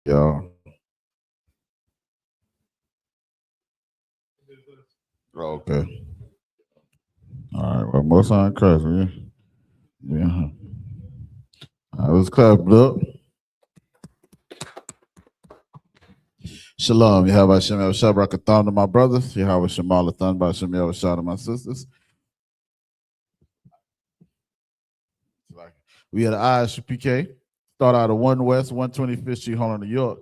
y'all. Oh, okay. All right. Well, most on Christ, yeah. Yeah. I was clapped up. Shalom. Yahweh Shem Yahushua Barakathon to my brothers. Yahweh Shem Alathon by Shem Yahushua to my sisters. We had I.S.U.P.K. Start out of 1 West, 125th Street, Harlem, New York,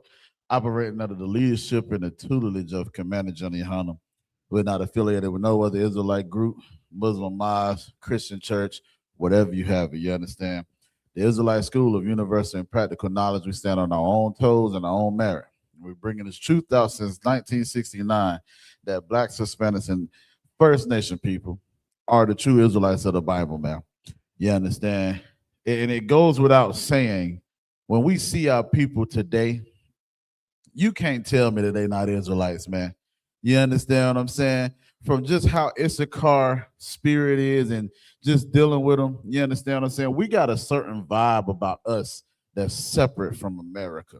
operating under the leadership and the tutelage of Commander Johnny YAHANNA. We're not affiliated with no other Israelite group, Muslim mosque, Christian church, whatever you have it, you understand? The Israelite School of Universal and Practical Knowledge, we stand on our own toes and our own merit. We're bringing this truth out since 1969 that Blacks, Hispanics, and First Nation people are the true Israelites of the Bible, man. You understand? And it goes without saying, when we see our people today, you can't tell me that they're not Israelites, man. You understand what I'm saying? From just how I.S.U.P.K spirit is and just dealing with them, you understand what I'm saying? We got a certain vibe about us that's separate from America.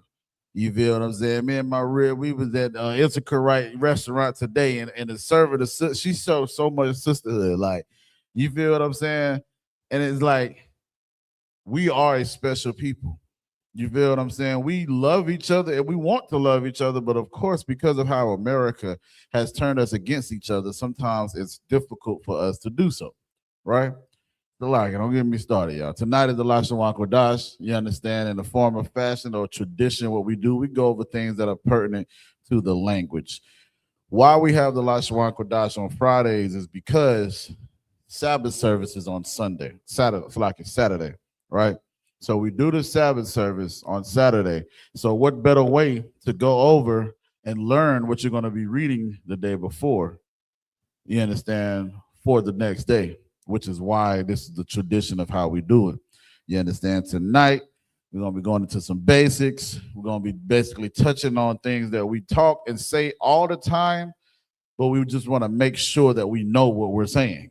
You feel what I'm saying? Me and my rib, we was at I.S.U.P.K restaurant today, and the server, she showed so much sisterhood. Like, you feel what I'm saying? And it's like, we are a special people. You feel what I'm saying? We love each other and we want to love each other, but of course, because of how America has turned us against each other, sometimes it's difficult for us to do so, right? So, like, don't get me started, y'all. Tonight is the Lashawan Qadash. You understand? In the form of fashion or tradition, what we do, we go over things that are pertinent to the language. Why we have the Lashawan Qadash on Fridays is because Sabbath service is on Sunday, Saturday, like it's Saturday, right? So we do the Sabbath service on Saturday. So what better way to go over and learn what you're going to be reading the day before, you understand, for the next day, which is why this is the tradition of how we do it. You understand? Tonight, we're going to be going into some basics. We're going to be basically touching on things that we talk and say all the time, but we just want to make sure that we know what we're saying.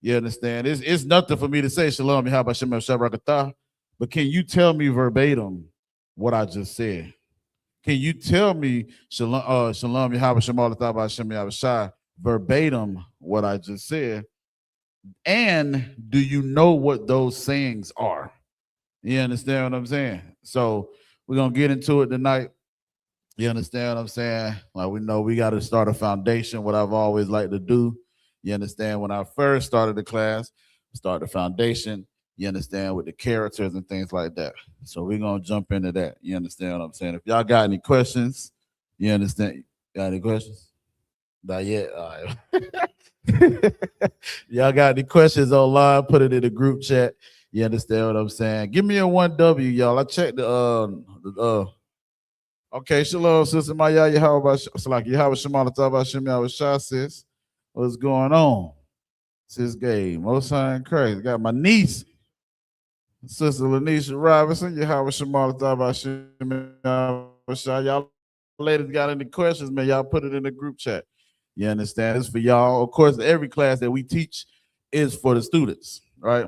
You understand? It's nothing for me to say, Shalom, Yahweh Shem Yahushua, but can you tell me verbatim what I just said? Can you tell me Shalom Yahweh Shem Yahushua verbatim what I just said? And do you know what those sayings are? You understand what I'm saying? So we're gonna get into it tonight. You understand what I'm saying? Like, we know we got to start a foundation, what I've always liked to do. You understand? When I first started the class, start the foundation, you understand, with the characters and things like that. So we're going to jump into that. You understand what I'm saying? If y'all got any questions, you understand? Got any questions? Not yet? All right. Y'all got any questions online, put it in the group chat. You understand what I'm saying? Give me a 1W, y'all. I checked okay, shalom, sister Maya, Yahweh Shemala Taba Shem Yahweh Shah, sis. What's going on? Sis Gay, Most High in Christ. Got my niece, Sister Lanisha Robinson, Yahweh Shemala Taba Shem Yahweh Shah. Y'all ladies got any questions, man? Y'all put it in the group chat. You understand? It's for y'all. Of course, every class that we teach is for the students, right?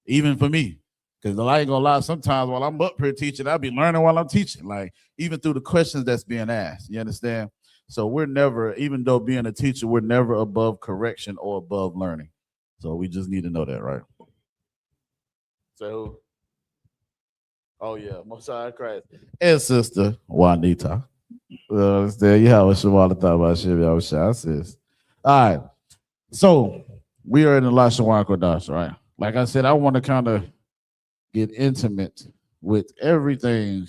Even for me. Because I ain't gonna lie, sometimes while I'm up here teaching, I'll be learning while I'm teaching, like even through the questions that's being asked. You understand? So we're never, even though being a teacher, we're never above correction or above learning. So we just need to know that, right? So, oh yeah, Mosiah Christ. And sister Juanita. There you have a Shawala thought about Shiv Yahushua, sis. All right. So we are in the Lashawan Qadash, right? Like I said, I want to kind of get intimate with everything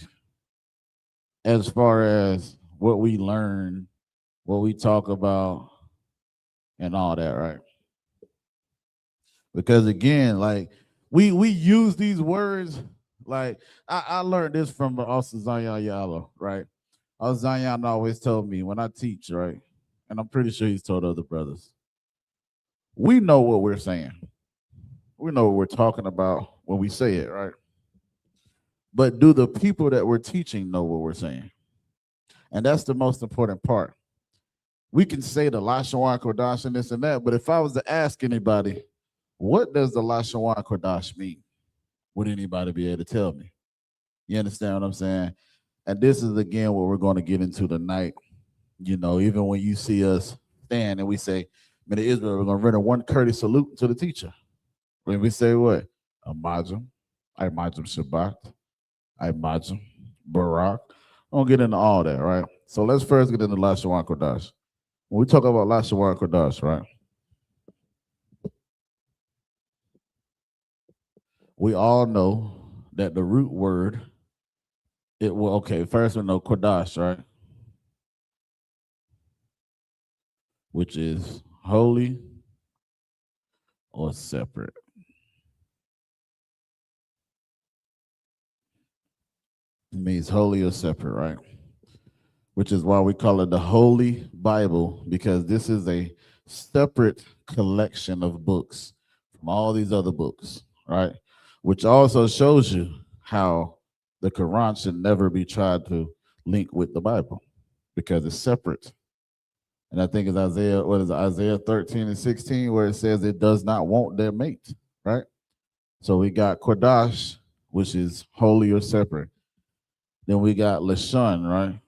as far as what we learn, what we talk about, and all that, right? Because again, like we use these words, like I learned this from also Zion Yalo, right? Zion always told me when I teach, right? And I'm pretty sure he's told other brothers. We know what we're saying. We know what we're talking about when we say it, right? But do the people that we're teaching know what we're saying? And that's the most important part. We can say the Lashawan Qadash and this and that, but if I was to ask anybody, what does the Lashawan Qadash mean? Would anybody be able to tell me? You understand what I'm saying? And this is again what we're going to get into tonight. You know, even when you see us stand and we say, "Men of Israel, we're going to render one courteous salute to the teacher." When we say what? Amajim, Imajim Shabbat, Imajim, Barak. I don't get into all that, right? So let's first get into Lashawan Qadash. When we talk about Lashawan Qadash, right? We all know that the root word, it will, okay, first we know Qadash, right? Which is holy or separate. It means holy or separate, right? Which is why we call it the Holy Bible, because this is a separate collection of books from all these other books, right? Which also shows you how the Quran should never be tried to link with the Bible because it's separate. And I think it's Isaiah, what is it, Isaiah 13 and 16, where it says it does not want their mate, right? So we got Qadash, which is holy or separate. Then we got Lashawan, right?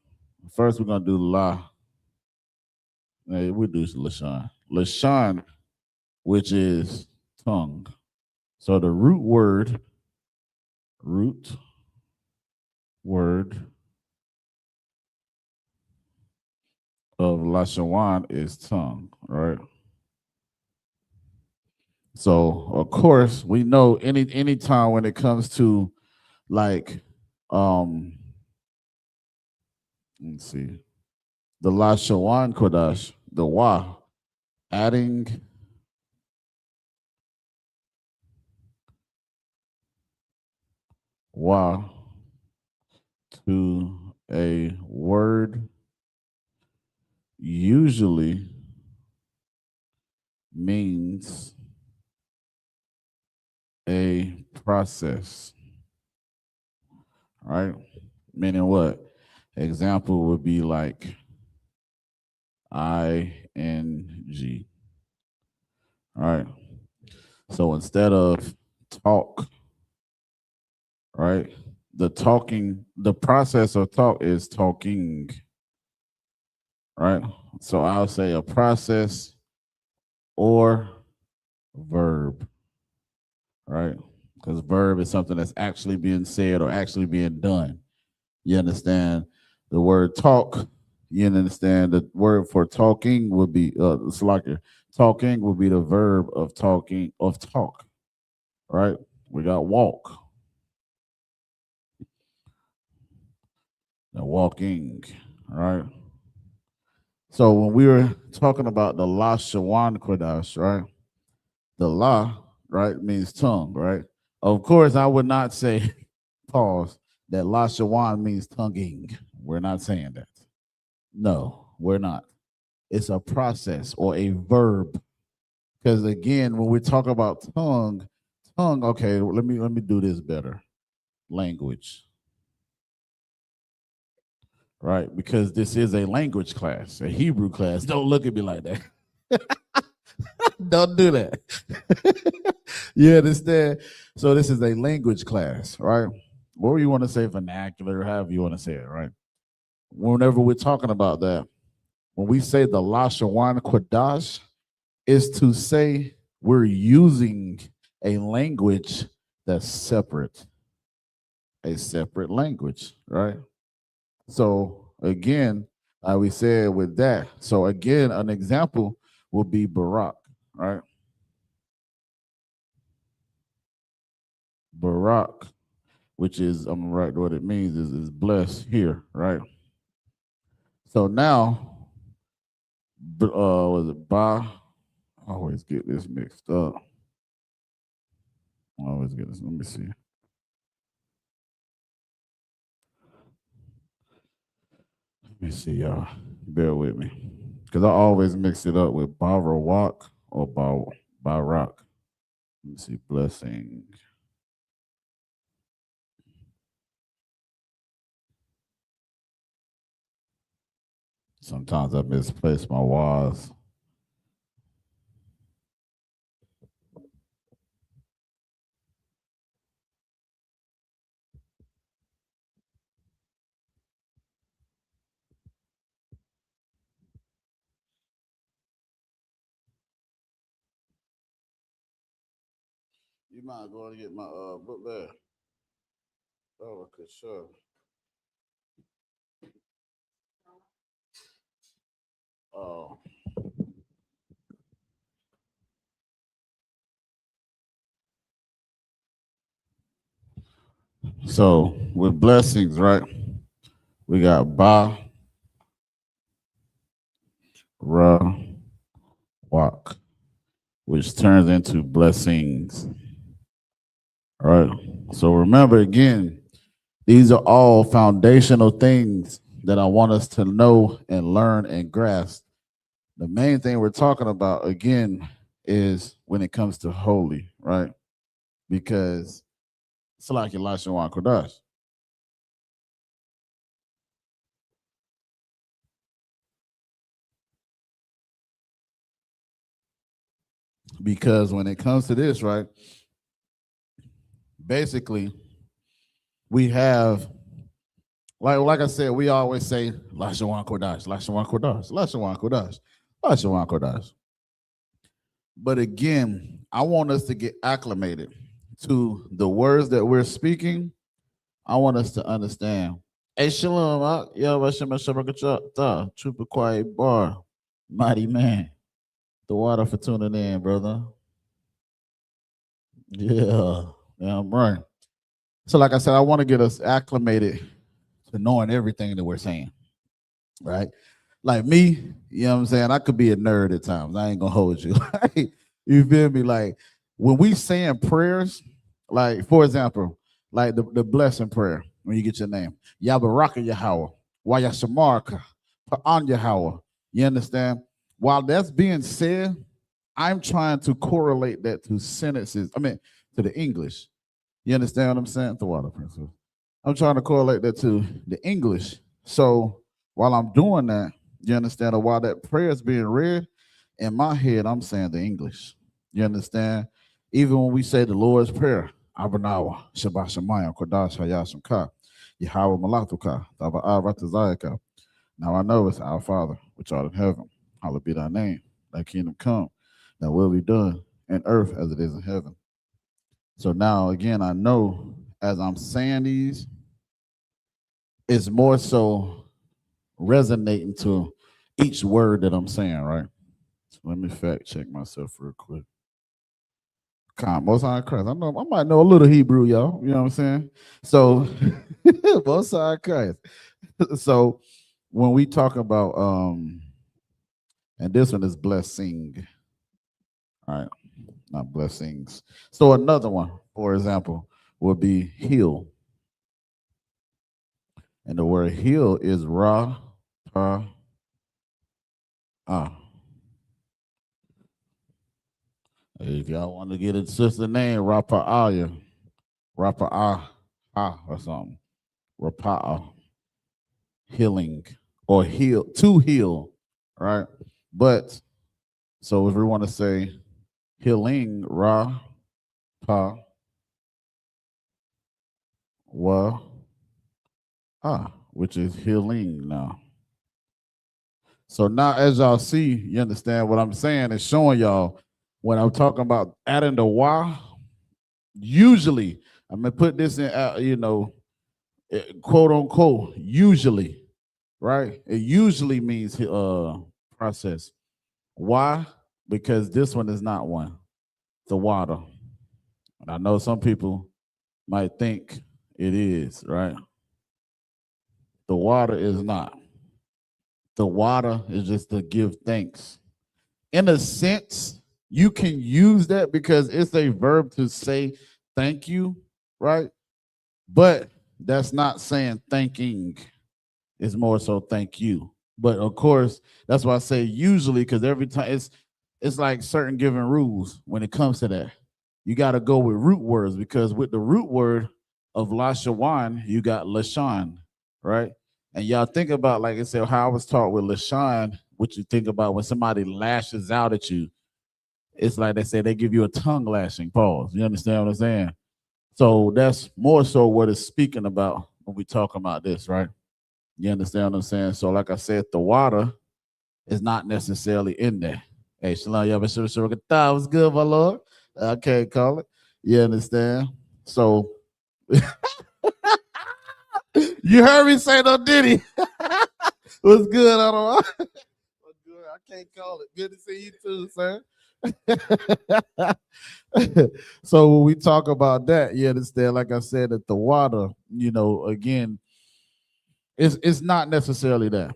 First, we're gonna do La. Hey, we do Lashawan. Lashawan, which is tongue. So the root word of Lashawan is tongue, right? So of course we know any time when it comes to like let's see, the Lashawan Kodash, the Wa, adding Wa to a word usually means a process, right? Meaning what? Example would be like ing, right? So instead of talk, right? The process of talk is talking, right? So I'll say a process or verb, right? Because verb is something that's actually being said or actually being done. You understand the word talk? You understand the word for talking would be talking would be the verb of talking of talk, right? We got walk, and walking, right? So when we were talking about the Lashawan Kodash, right? The La, right, means tongue, right? Of course, I would not say, pause, that Lashawan means tonguing. We're not saying that. No, we're not. It's a process or a verb. Because again, when we talk about tongue, okay, let me do this better. Language. Right? Because this is a language class, a Hebrew class. Don't look at me like that. Don't do that. You understand? So this is a language class, right? Or you want to say vernacular, however you want to say it, right? Whenever we're talking about that, when we say the Lashawan Qadash, is to say we're using a language that's separate, a separate language, right? So again, we said with that. So again, an example will be Barak, right? Barak, which is, I'm gonna write what it means is blessed here, right? So now, was it Ba? I always get this mixed up. I always get this. Let me see. Let me see, y'all. Bear with me, because I always mix it up with Barawak or Barak. Let me see. Blessing. Sometimes I misplace my Y's. You mind going to get my book bag? Oh, okay, sure. Oh. So with blessings, right? We got Ba, Ra, Wak, which turns into blessings. All right. So remember again, these are all foundational things that I want us to know and learn and grasp. The main thing we're talking about again is when it comes to holy, right? Because it's like Lashawan Qadash. Because when it comes to this, right, basically we have like I said, we always say Lashawan Qadash, Lashawan Qadash, Lashawan Qadash, Lashawan Qadash. But again, I want us to get acclimated to the words that we're speaking. I want us to understand. Hey, shalom, yo, Trooper Quiet Bar, mighty man. The water for tuning in, brother. Yeah, I'm right. So, like I said, I want to get us acclimated to knowing everything that we're saying, right? Like me, you know what I'm saying? I could be a nerd at times. I ain't gonna hold you. You feel me? Like when we saying prayers, like for example, like the blessing prayer when you get your name. Yabaraka Yahweh, Wayashamarka, Pa'an Yahweh. You understand? While that's being said, I'm trying to correlate that to sentences. I mean, to the English. You understand what I'm saying? The water princess. I'm trying to correlate that to the English. So while I'm doing that, you understand? Or while that prayer is being read, in my head, I'm saying the English. You understand? Even when we say the Lord's Prayer, Abanawa, Shabbat Shemayim, Qadash Hayashim Yahweh Malatuka, Taba'a Ratazayaka. Now I know it's our Father, which art in heaven. Hallowed be thy name. Thy kingdom come. Thy will be done in earth as it is in heaven. So now again, I know as I'm saying these, it's more so resonating to each word that I'm saying, right? So let me fact check myself real quick. Most High Christ. I know I might know a little Hebrew, y'all. You know what I'm saying? So Most High Christ. So when we talk about and this one is blessing. All right, not blessings. So another one, for example, would be heal. And the word heal is ra, pa, ah. If y'all want to get a sister name, Rapa'aya, Rapa'ah, or something. Rapa'ah, healing, or heal, to heal, right? But, so if we want to say healing, Ra, Pa, Wa, Ah, which is healing now. So now as y'all see, you understand what I'm saying is showing y'all when I'm talking about adding the Wa, usually, I'm gonna put this in, quote unquote, usually, right? It usually means process. Why? Because this one is not one. The water. And I know some people might think it is, right? The water is not. The water is just to give thanks. In a sense, you can use that because it's a verb to say thank you, right? But that's not saying thanking. It's more so thank you. But of course, that's why I say usually, because every time it's like certain given rules when it comes to that. You got to go with root words because with the root word of Lashawan, you got Lashan, right? And y'all think about, like I said, how I was taught with Lashan, what you think about when somebody lashes out at you. It's like they say they give you a tongue lashing, pause. You understand what I'm saying? So that's more so what it's speaking about when we talk about this, right? You understand what I'm saying? So, like I said, the water is not necessarily in there. Hey, Shalom, y'all, was good, my Lord. I can't call it. You understand? So you heard me say no, did he? What's good? I don't know. What's good? I can't call it. Good to see you too, sir. So when we talk about that, you understand, like I said, that the water, again, it's not necessarily that.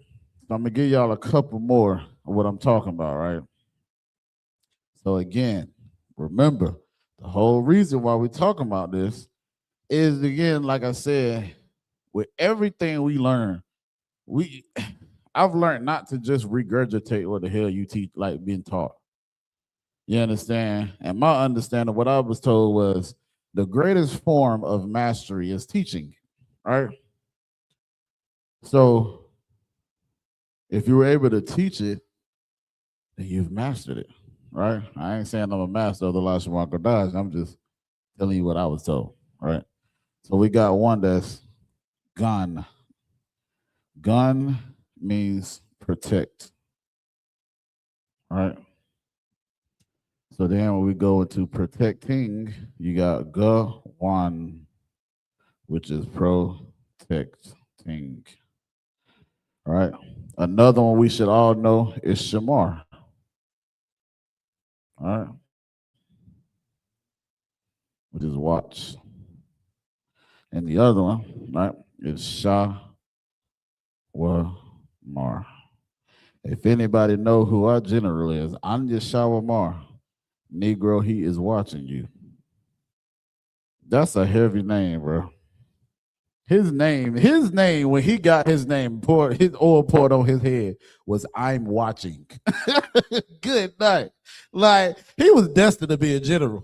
So I'm gonna give y'all a couple more of what I'm talking about, right? So again, remember, the whole reason why we're talking about this is, again, like I said, with everything we learn, we I've learned not to just regurgitate what the hell you teach, like being taught. You understand? And my understanding, what I was told was the greatest form of mastery is teaching, right? So if you were able to teach it, then you've mastered it, right? I ain't saying I'm a master of the Lashawan Qadash. I'm just telling you what I was told, right? So we got one that's gun. Gun means protect, right? So then when we go into protecting, you got Gawan, which is protecting. All right. Another one we should all know is Shamar. All right. Which is watch. And the other one, right, is Shawamar. If anybody know who our general is, I'm just Shawamar. Negro, he is watching you. That's a heavy name, bro. His name, when he got his name poured, his oil poured on his head was I'm watching. Good night. Like, he was destined to be a general.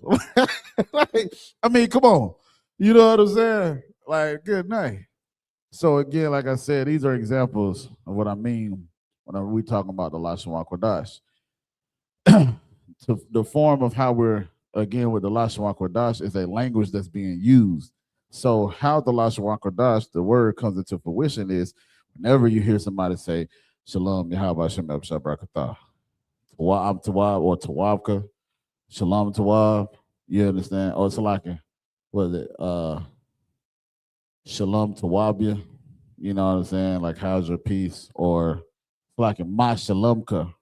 Like, I mean, come on. You know what I'm saying? Like, good night. So again, like I said, these are examples of what I mean when we talking about the Lashawan Qadash. So the form of how we're, again, with the Lashawan Qadash is a language that's being used. So how the Lashawan Qadash, the word comes into fruition is whenever you hear somebody say, Shalom, Yahweh Shem Shabrakatah, Tawab Tawab or Tawabka, Shalom Tawab, you understand? Or it's like, what is it? Shalom Tawabia, you know what I'm saying? Like, how's your peace? Or like Ma Shalomka,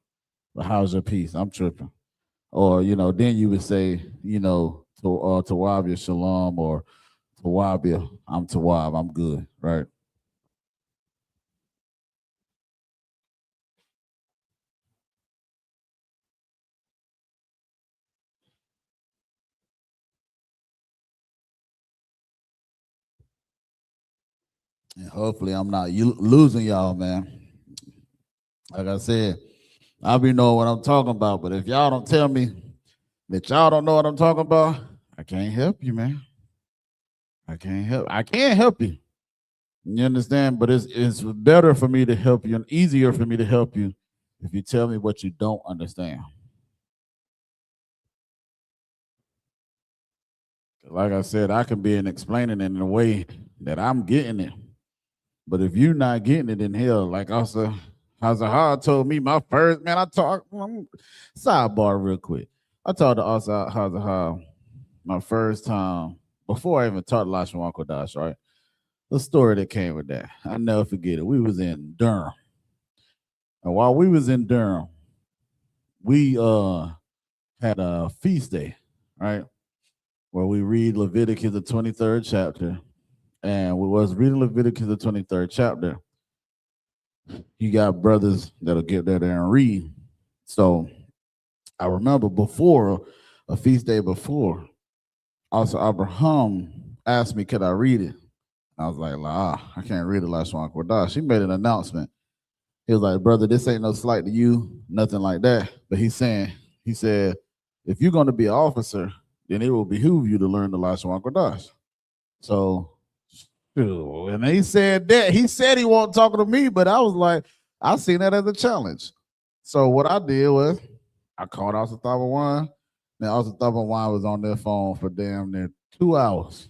how's your peace? I'm tripping. Or, then you would say, Tawabia Shalom, or Tawabia, I'm Tawab, I'm good, right? And hopefully I'm not losing y'all, man. Like I said, I be knowing what I'm talking about, but if y'all don't tell me that y'all don't know what I'm talking about, I can't help you, man. I can't help you. You understand? But it's better for me to help you and easier for me to help you if you tell me what you don't understand. Like I said, I can be explaining it in a way that I'm getting it. But if you're not getting it in hell, like also Hazahar told me my first, man, I talked, sidebar real quick. I talked to Asa Hazahar my first time before I even taught Lashawan Qadash, right? The story that came with that. I'll never forget it. We was in Durham. And while we was in Durham, we had a feast day, right? Where we read Leviticus the 23rd chapter. And we was reading Leviticus the 23rd chapter. You got brothers that'll get there and read. So I remember before a feast day before, also Abraham asked me, could I read it? I was like, I can't read it, Lashawan Qadash. She made an announcement. He was like, brother, this ain't no slight to you, nothing like that. But he said, if you're going to be an officer, then it will behoove you to learn the Lashawan Qadash. So, and he said that. He said he wasn't talking to me, but I was like, I seen that as a challenge. So what I did was I called Asataba One. Now Asataba One was on their phone for damn near 2 hours.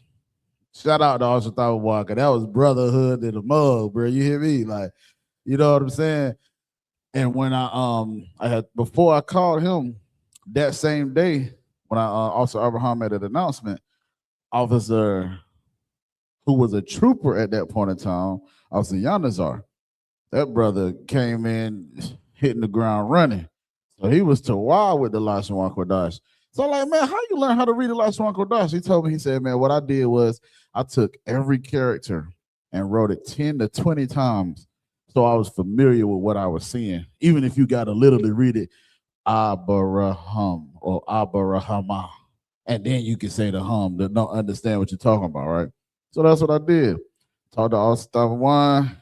Shout out to Asataba One, because that was brotherhood in the mug, bro. You hear me? Like, you know what I'm saying? And when I had before I called him that same day, when Officer Abraham made an announcement, officer who was a trooper at that point in time, Officer Yanazar, that brother came in hitting the ground running. So he was to wild with the Lashawan Qadash. So I'm like, man, how you learn how to read the Lashawan Qadash? He told me, he said, man, what I did was I took every character and wrote it 10 to 20 times. So I was familiar with what I was seeing. Even if you got to literally read it, Abaraham or Abarahama. And then you can say the hum that don't understand what you're talking about, right? So that's what I did. Talked to All-Star One.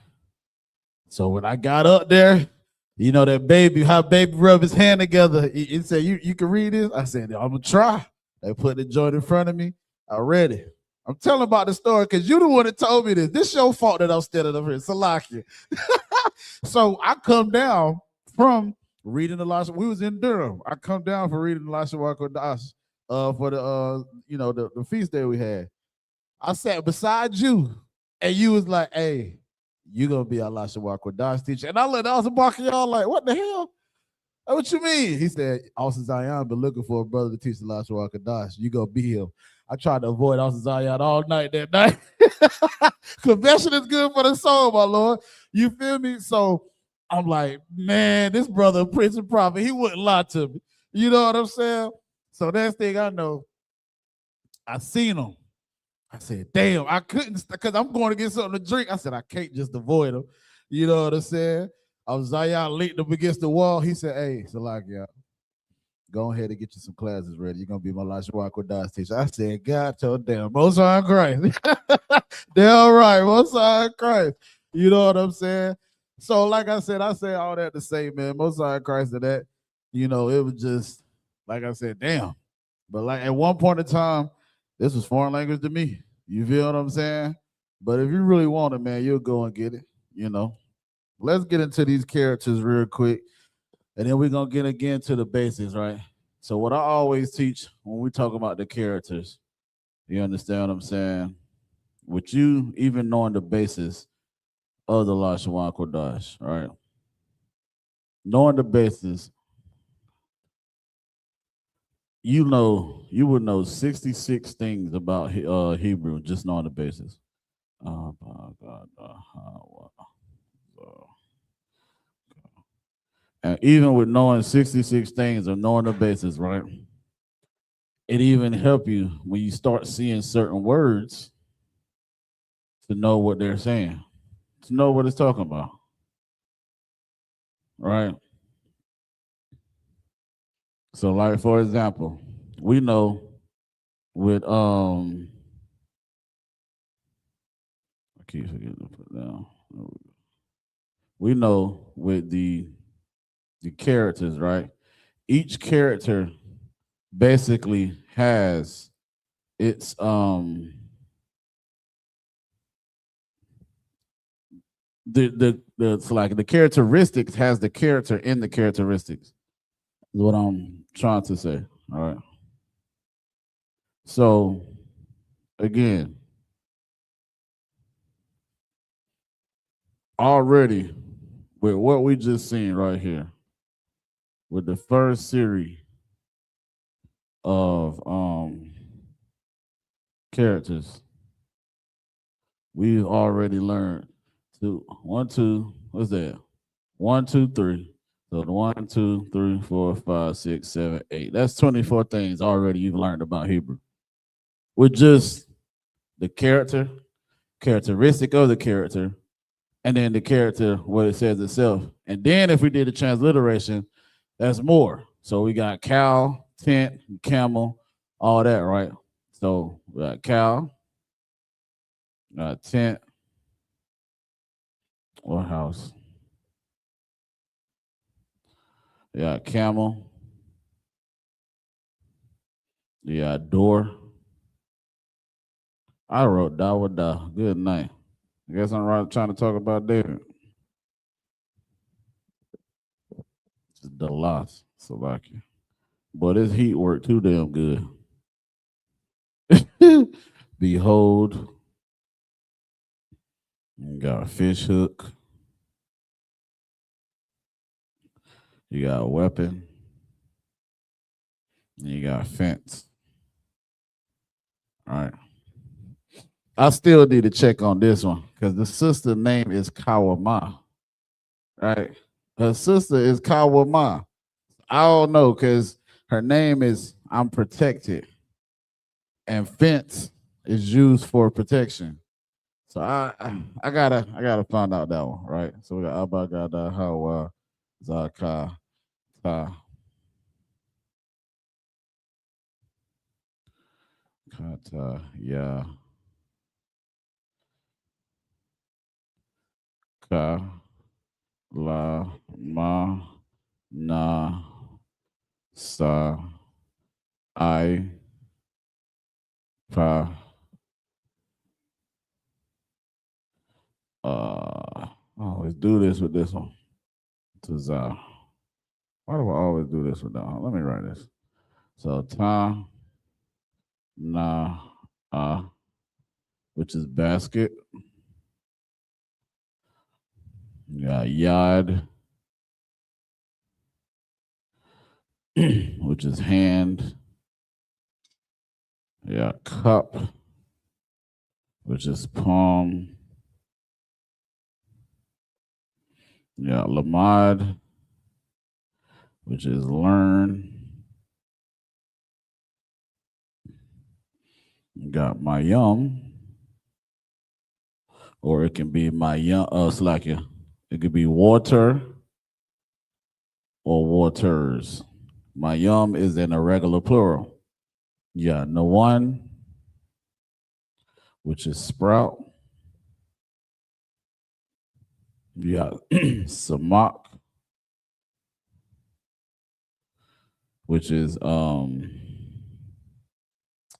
So when I got up there, you know that baby, how baby rub his hand together. He said, you can read this? I said, I'm gonna try. They put the joint in front of me. I read it. I'm telling about the story because you the one that told me this. This your fault that I'm standing up here. Salakia. So I come down from reading the Lashawan. We was in Durham. I come down for reading the Lashawan Qadash for the the feast day we had. I sat beside you, and you was like, hey, you gonna be our Lashawan Qadash teacher. And I let Austin Barker y'all like, what the hell? What you mean? He said, Austin Zion been looking for a brother to teach the Lashawan Qadash. You gonna be him. I tried to avoid Austin Zion all night that night. Confession is good for the soul, my Lord. You feel me? So I'm like, man, this brother, Prince and Prophet, he wouldn't lie to me. You know what I'm saying? So next thing I know, I seen him. I said, damn, I couldn't, because I'm going to get something to drink. I said, I can't just avoid him. You know what I'm saying? I was Zion leaned up against the wall. He said, hey, Salakia, go ahead and get you some classes ready. You're going to be my Lashawan Qadash teacher. I said, God told damn, Most High Christ. Damn right, Most High Christ. You know what I'm saying? So like I said, I say all that to say, man, Most High Christ to that, it was just, like I said, damn. But like at one point in time, this was foreign language to me. You feel what I'm saying? But if you really want it, man, you'll go and get it, Let's get into these characters real quick. And then we're going to get again to the basics, right? So what I always teach when we talk about the characters, you understand what I'm saying? With you even knowing the basis of the Lashawan Qadash, right? Knowing the basis, you would know 66 things about Hebrew, just knowing the basis. And even with knowing 66 things or knowing the basis, right? It even help you when you start seeing certain words to know what they're saying, to know what it's talking about, right? So like, for example, we know with, I keep forgetting to put down. We know with the characters, right? Each character basically has its so like the characteristics has the character in the characteristics. Is what I'm trying to say. All right. So again, already with what we just seen right here, with the first series of characters, we've already learned what's that? 1, 2, 3. So 1, 2, 3, 4, 5, 6, 7, 8. That's 24 things already you've learned about Hebrew. With just the characteristic of the character, and then the character, what it says itself. And then if we did the transliteration, that's more. So we got cow, tent, camel, all that, right? So we got cow, tent, or house. You got camel. You got door. I wrote Dawada. Good night. I guess I'm trying to talk about David. Just the loss, Slovakia. But this heat work too damn good. Behold. You got a fish hook. You got a weapon. And you got fence. All right. I still need to check on this one because the sister name is Kawama. Right? Her sister is Kawama. I don't know because her name is I'm protected. And fence is used for protection. So I gotta find out that one, right? So we got Abagada Hawa Zaka Ta Kata Ya Ka La Ma Na Sa I Pa I always do this with this one. Taza. Why do I always do this with that one? Let me write this. So Ta Na which is basket. You got Yad, which is hand. Yeah, cup, which is palm. Yeah, lamad, which is learn. You got mayum, or it can be mayum. Slakia. It could be water or waters. Mayum is in a regular plural. Yeah, nawan, which is sprout. You got samak, which is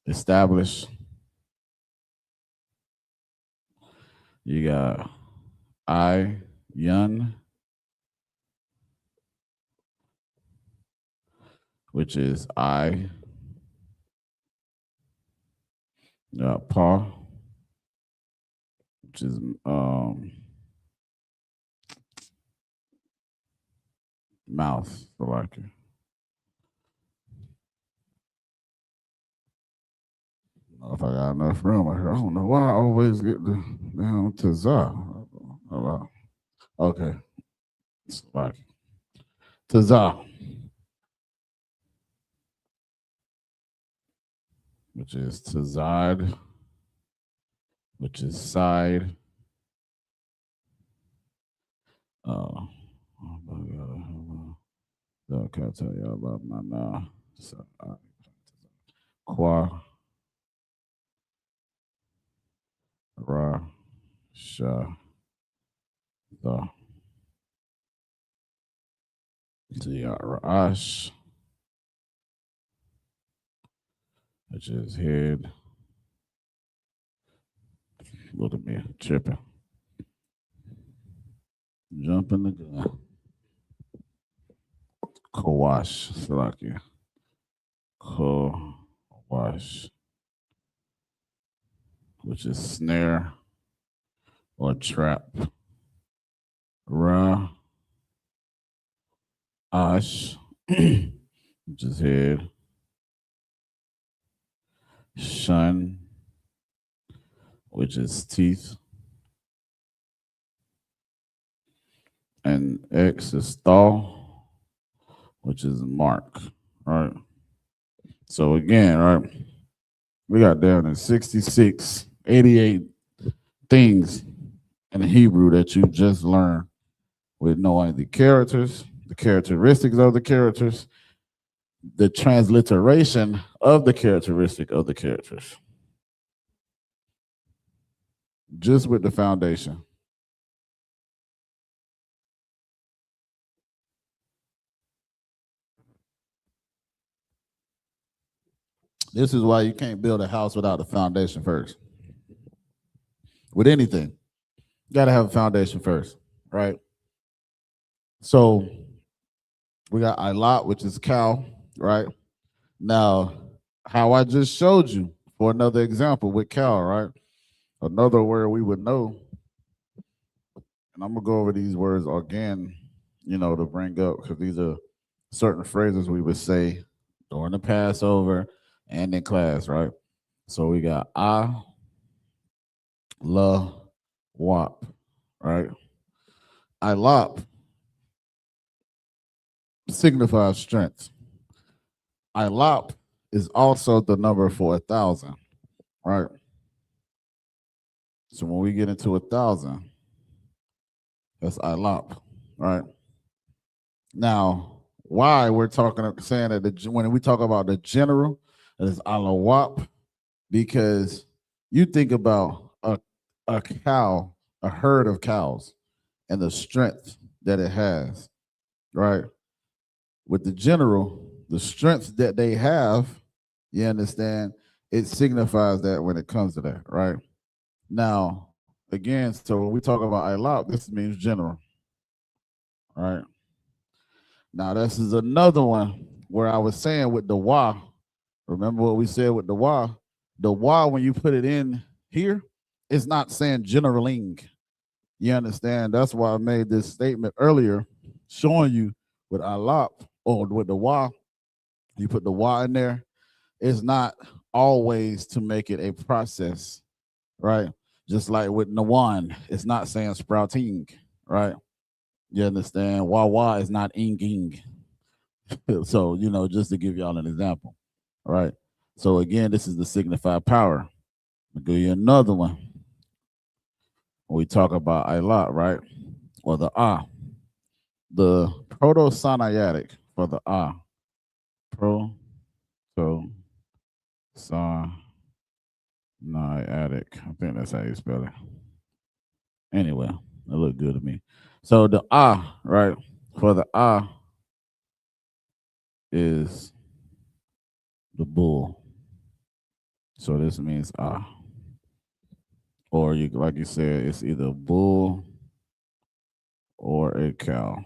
established. You got I.Yun, which is I. You got Pa, which is mouth, so like it. I don't know if I got enough room. I don't know why I always get down to za. Okay, it's like to za, which is to zad, which is side. Okay, I'll tell you about my now. Qua, Ra, Sha, the. So you got Ra'ash, which is head. Look at me, tripping. Jumping the gun. Kawash, Salakia. Kawash, which is snare or trap. Ra, Ash, which is head. Shun, which is teeth. And X is thal, which is mark, right? So again, right, we got down to 66, 88 things in Hebrew that you just learned with knowing the characters, the characteristics of the characters, the transliteration of the characteristic of the characters. Just with the foundation. This is why you can't build a house without the foundation first. With anything, you got to have a foundation first, right? So we got I.L.O.P., which is cow, right? Now, how I just showed you for another example with cow, right? Another word we would know, and I'm gonna go over these words again, to bring up because these are certain phrases we would say during the Passover and in class, right? So we got I.L.A.W.A.P, right? I.L.A.W.A.P signifies strength. I.L.A.W.A.P is also the number for 1,000, right? So when we get into 1,000, that's I.L.A.W.A.P, right? Now, why we're saying that when we talk about the general, it is I.L.A.W.A.P, because you think about a cow, a herd of cows, and the strength that it has, right? With the general, the strength that they have, you understand, it signifies that when it comes to that, right? Now, again, so when we talk about I.L.A.W.A.P, this means general, right? Now, this is another one where I was saying with the wa. Remember what we said with the wa? The wa, when you put it in here, it's not saying generaling. You understand? That's why I made this statement earlier, showing you with I.L.A.W.A.P or with the wa, you put the wa in there. It's not always to make it a process, right? Just like with Nawan, it's not saying sprouting, right? You understand? Wa is not ing. So, just to give y'all an example, right? So again, this is the signified power. I'll give you another one. When we talk about I.L.A.W.A.P, right? Or the the proto-Sinaitic for the proto-Sinaitic. I think that's how you spell it. Anyway, it looked good to me. So the right? For the is the bull. So this means or you, like you said, it's either a bull or a cow.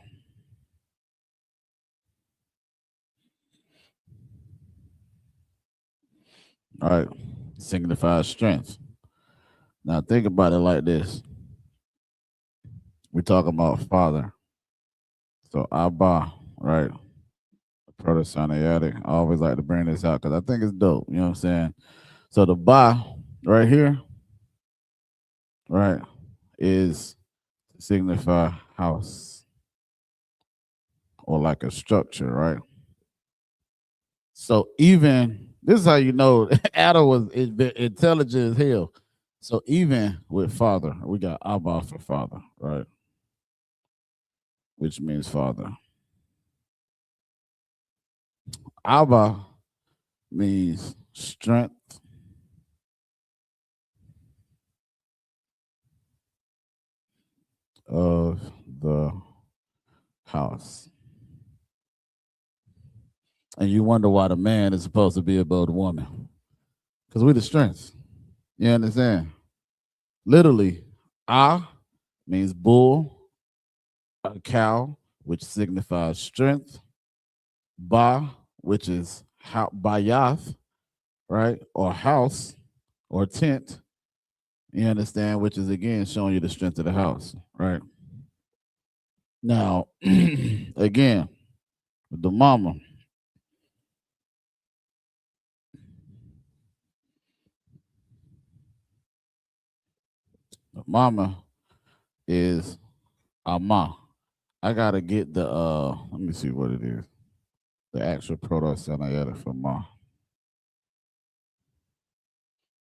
All right, signifies strength. Now think about it like this. We talk about father. So Abba, right? Proto-Sinaitic. I always like to bring this out because I think it's dope. You know what I'm saying? So the ba right here, right, is to signify house or like a structure, right? So even this is how you know Adam was intelligent as hell. So even with father, we got Abba for father, right? Which means father. Abba means strength of the house. And you wonder why the man is supposed to be above the woman. Because we're the strengths. You understand? Literally, means bull, a cow, which signifies strength. Ba, which is bayath, right? Or house or tent. You understand? Which is again showing you the strength of the house, right? Now, again, the mama. The mama is Ama. I gotta get the let me see what it is. The actual proto-Sinaitic for Ma.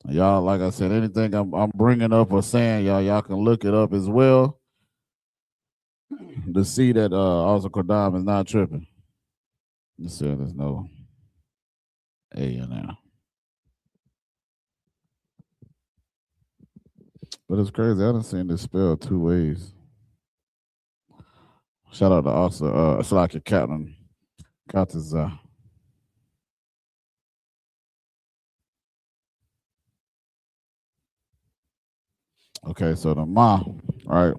Y'all, like I said, anything I'm bringing up or saying, y'all can look it up as well to see that also Qadash is not tripping. You said there's no A in there. But it's crazy. I done seen this spelled two ways. Shout out to also it's like a Captain Katiza. Okay, so the Ma, right,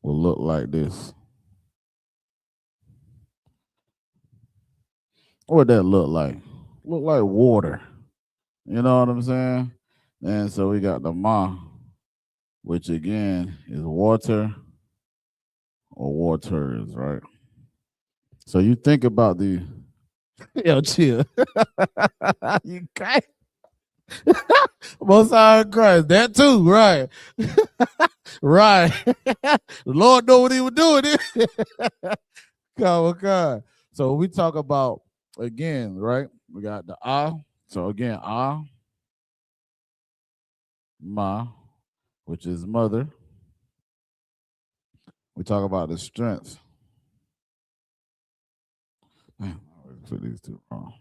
will look like this. What would that look like? Look like water. You know what I'm saying? And so we got the Ma, which again is water or waters, right? So you think about Yo, chill. You can't. Most High in Christ. That too, right. Right. The Lord know what he was doing. God, God. So we talk about again, right? We got the ah. So again, ah, ma, which is mother. We talk about the strength. Man, I always put these two wrong.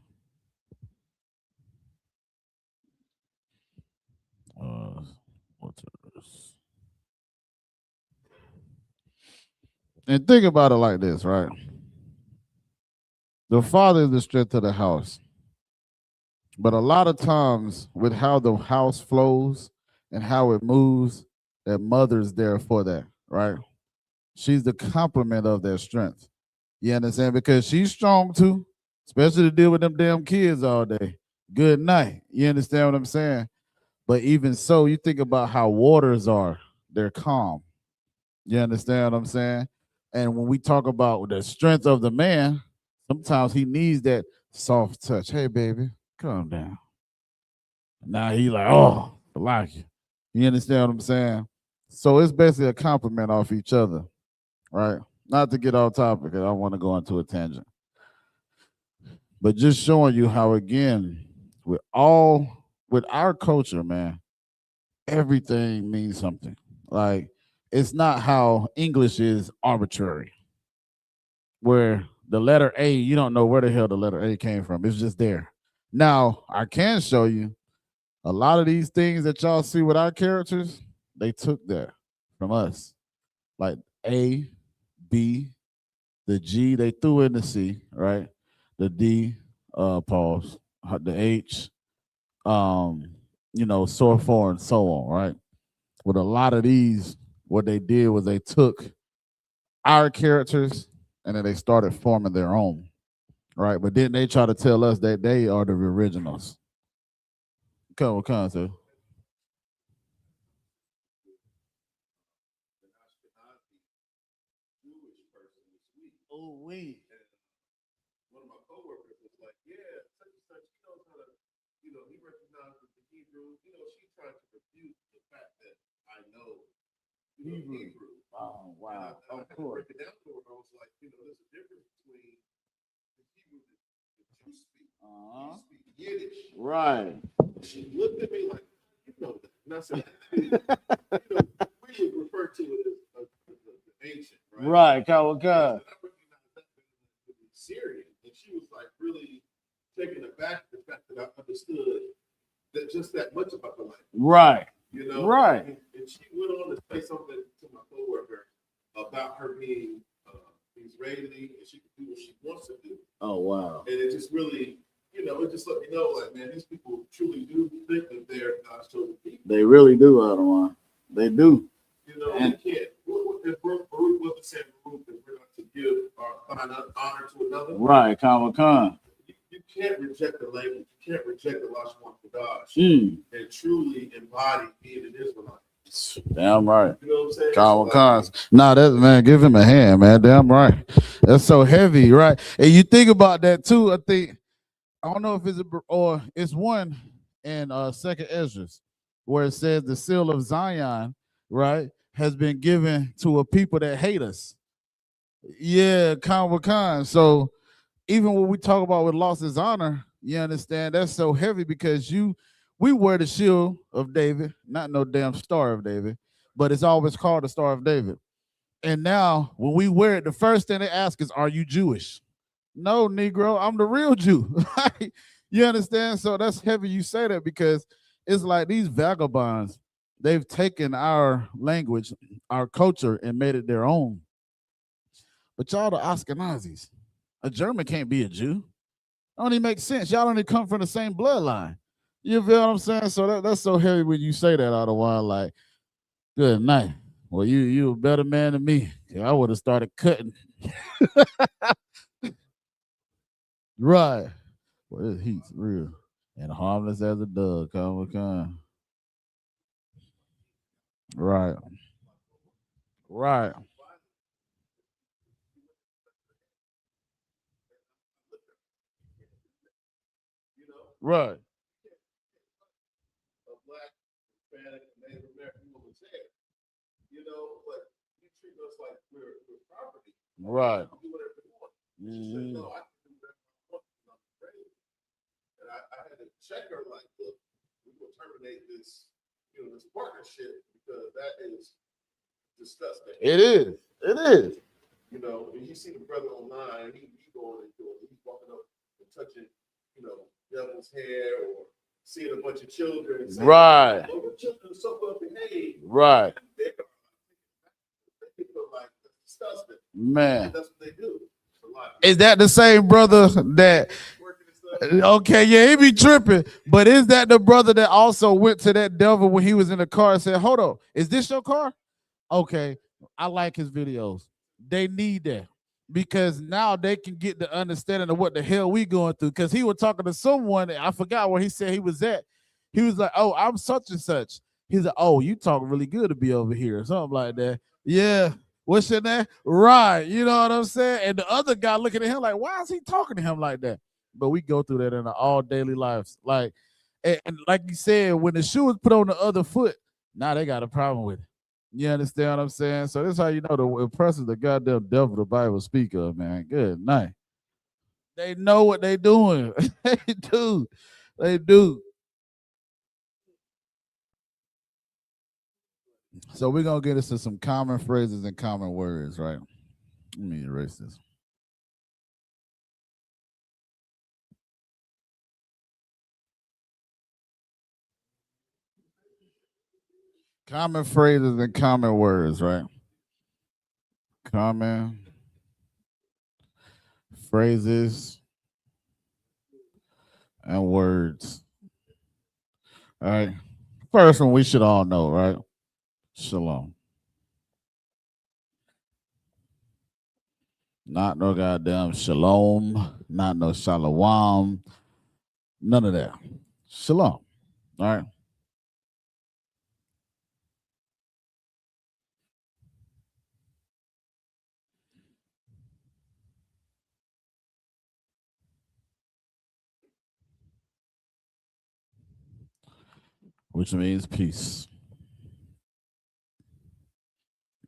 What's this? And think about it like this, right? The father is the strength of the house. But a lot of times, with how the house flows and how it moves, that mother's there for that, right? She's the complement of their strength. You understand? Because she's strong too, especially to deal with them damn kids all day. Good night. You understand what I'm saying? But even so, you think about how waters are, they're calm. You understand what I'm saying? And when we talk about the strength of the man, sometimes he needs that soft touch. Hey, baby, calm down. Now he like, oh, I like you. You understand what I'm saying? So it's basically a compliment off each other, right? Not to get off topic, because I want to go into a tangent. But just showing you how, again, with our culture, man, everything means something. Like, it's not how English is arbitrary, where the letter A, you don't know where the hell the letter A came from. It's just there. Now, I can show you a lot of these things that y'all see with our characters, they took that from us. Like A, B, the G, they threw in the C, right? The D, pause, the H, um, so forth and so on, right? With a lot of these, what they did was they took our characters and then they started forming their own, right? But then they try to tell us that they are the originals. Come on, sir. Oh, we. One of my coworkers was like, "Yeah, such and such, he knows how to, he recognizes the Hebrew. She tried to refute the fact that I know Hebrew. Oh, wow. And I course. Break it down to her. I was like, there's a difference between the Hebrew that you speak. You speak Yiddish. Right. She looked at me like, that. And I said, we would refer to it as the ancient, right? Right, Kawaka. I recognized that to be Syrian. And she was like really taken aback the fact that I understood that just that much about the language. Right. Right. And she went on to say something to my coworker about her being Israeli and she can do what she wants to do. Oh, wow. And it just really, it just let me know, like, man, these people truly do think that they're God's chosen people. They really do, Adawan. They do. And we can't. If Baruch wasn't saying Baruch, if we're not to give our honor to another. Right, Khan. You can't reject the language. You can't reject the Lashawan Qadash and truly embody being an Israelite. Damn right. You know what I'm saying? Nah, that's, man, give him a hand, man. Damn right. That's so heavy, right? And you think about that too. I don't know if it's one in Second Esdras where it says the seal of Zion, right, has been given to a people that hate us. Yeah, Khan. So even when we talk about what lost his honor, you understand that's so heavy because we wear the shield of David, not no damn Star of David, but it's always called the Star of David. And now when we wear it, the first thing they ask is, "Are you Jewish?" No, Negro, I'm the real Jew. You understand? So that's heavy you say that because it's like these vagabonds, they've taken our language, our culture, and made it their own. But y'all the Ashkenazis. A German can't be a Jew. Don't even make sense. Y'all don't even come from the same bloodline. You feel what I'm saying? So that's so heavy when you say that out of while, like, good night. Well, you a better man than me. I would have started cutting. Right. Well, this heat's real. And harmless as a dove, come. Right. Right. Right. A black, Hispanic, Native American woman's hair. You know, but you treat us like we're property. Right. You do whatever you want. She said, no, I can do whatever I want. I'm afraid. And I had to check her like, look, we will terminate this, this partnership because that is disgusting. It is. It is. And you see the brother online, he going and doing, he's walking up and touching, devil's hair or seeing a bunch of children. And saying, right. Oh, the children are so well behaved. Right. They feel like it's disgusting. Man. That's what they do. Is that the same brother that? Okay, yeah, he be tripping. But is that the brother that also went to that devil when he was in the car and said, hold on, is this your car? Okay, I like his videos. They need that because now they can get the understanding of what the hell we going through. Because he was talking to someone, I forgot where he said he was at. He was like, oh, I'm such and such. He's like, oh, you talk really good to be over here, or something like that. Yeah. What's your name? Right. You know what I'm saying? And the other guy looking at him like, why is he talking to him like that? But we go through that in our all daily lives. Like, and like you said, when the shoe is put on the other foot, now they got a problem with it. You understand what I'm saying? So this is how you know the oppressors, the goddamn devil the Bible speak of, man. Good night. They know what they doing. They do. They do. So we're going to get into some common phrases and common words, right? Let me erase this. Common phrases and common words, right? Common phrases and words. All right. First one we should all know, right? Shalom. Not no goddamn shalom, not no shalom, none of that. Shalom. All right. Which means peace,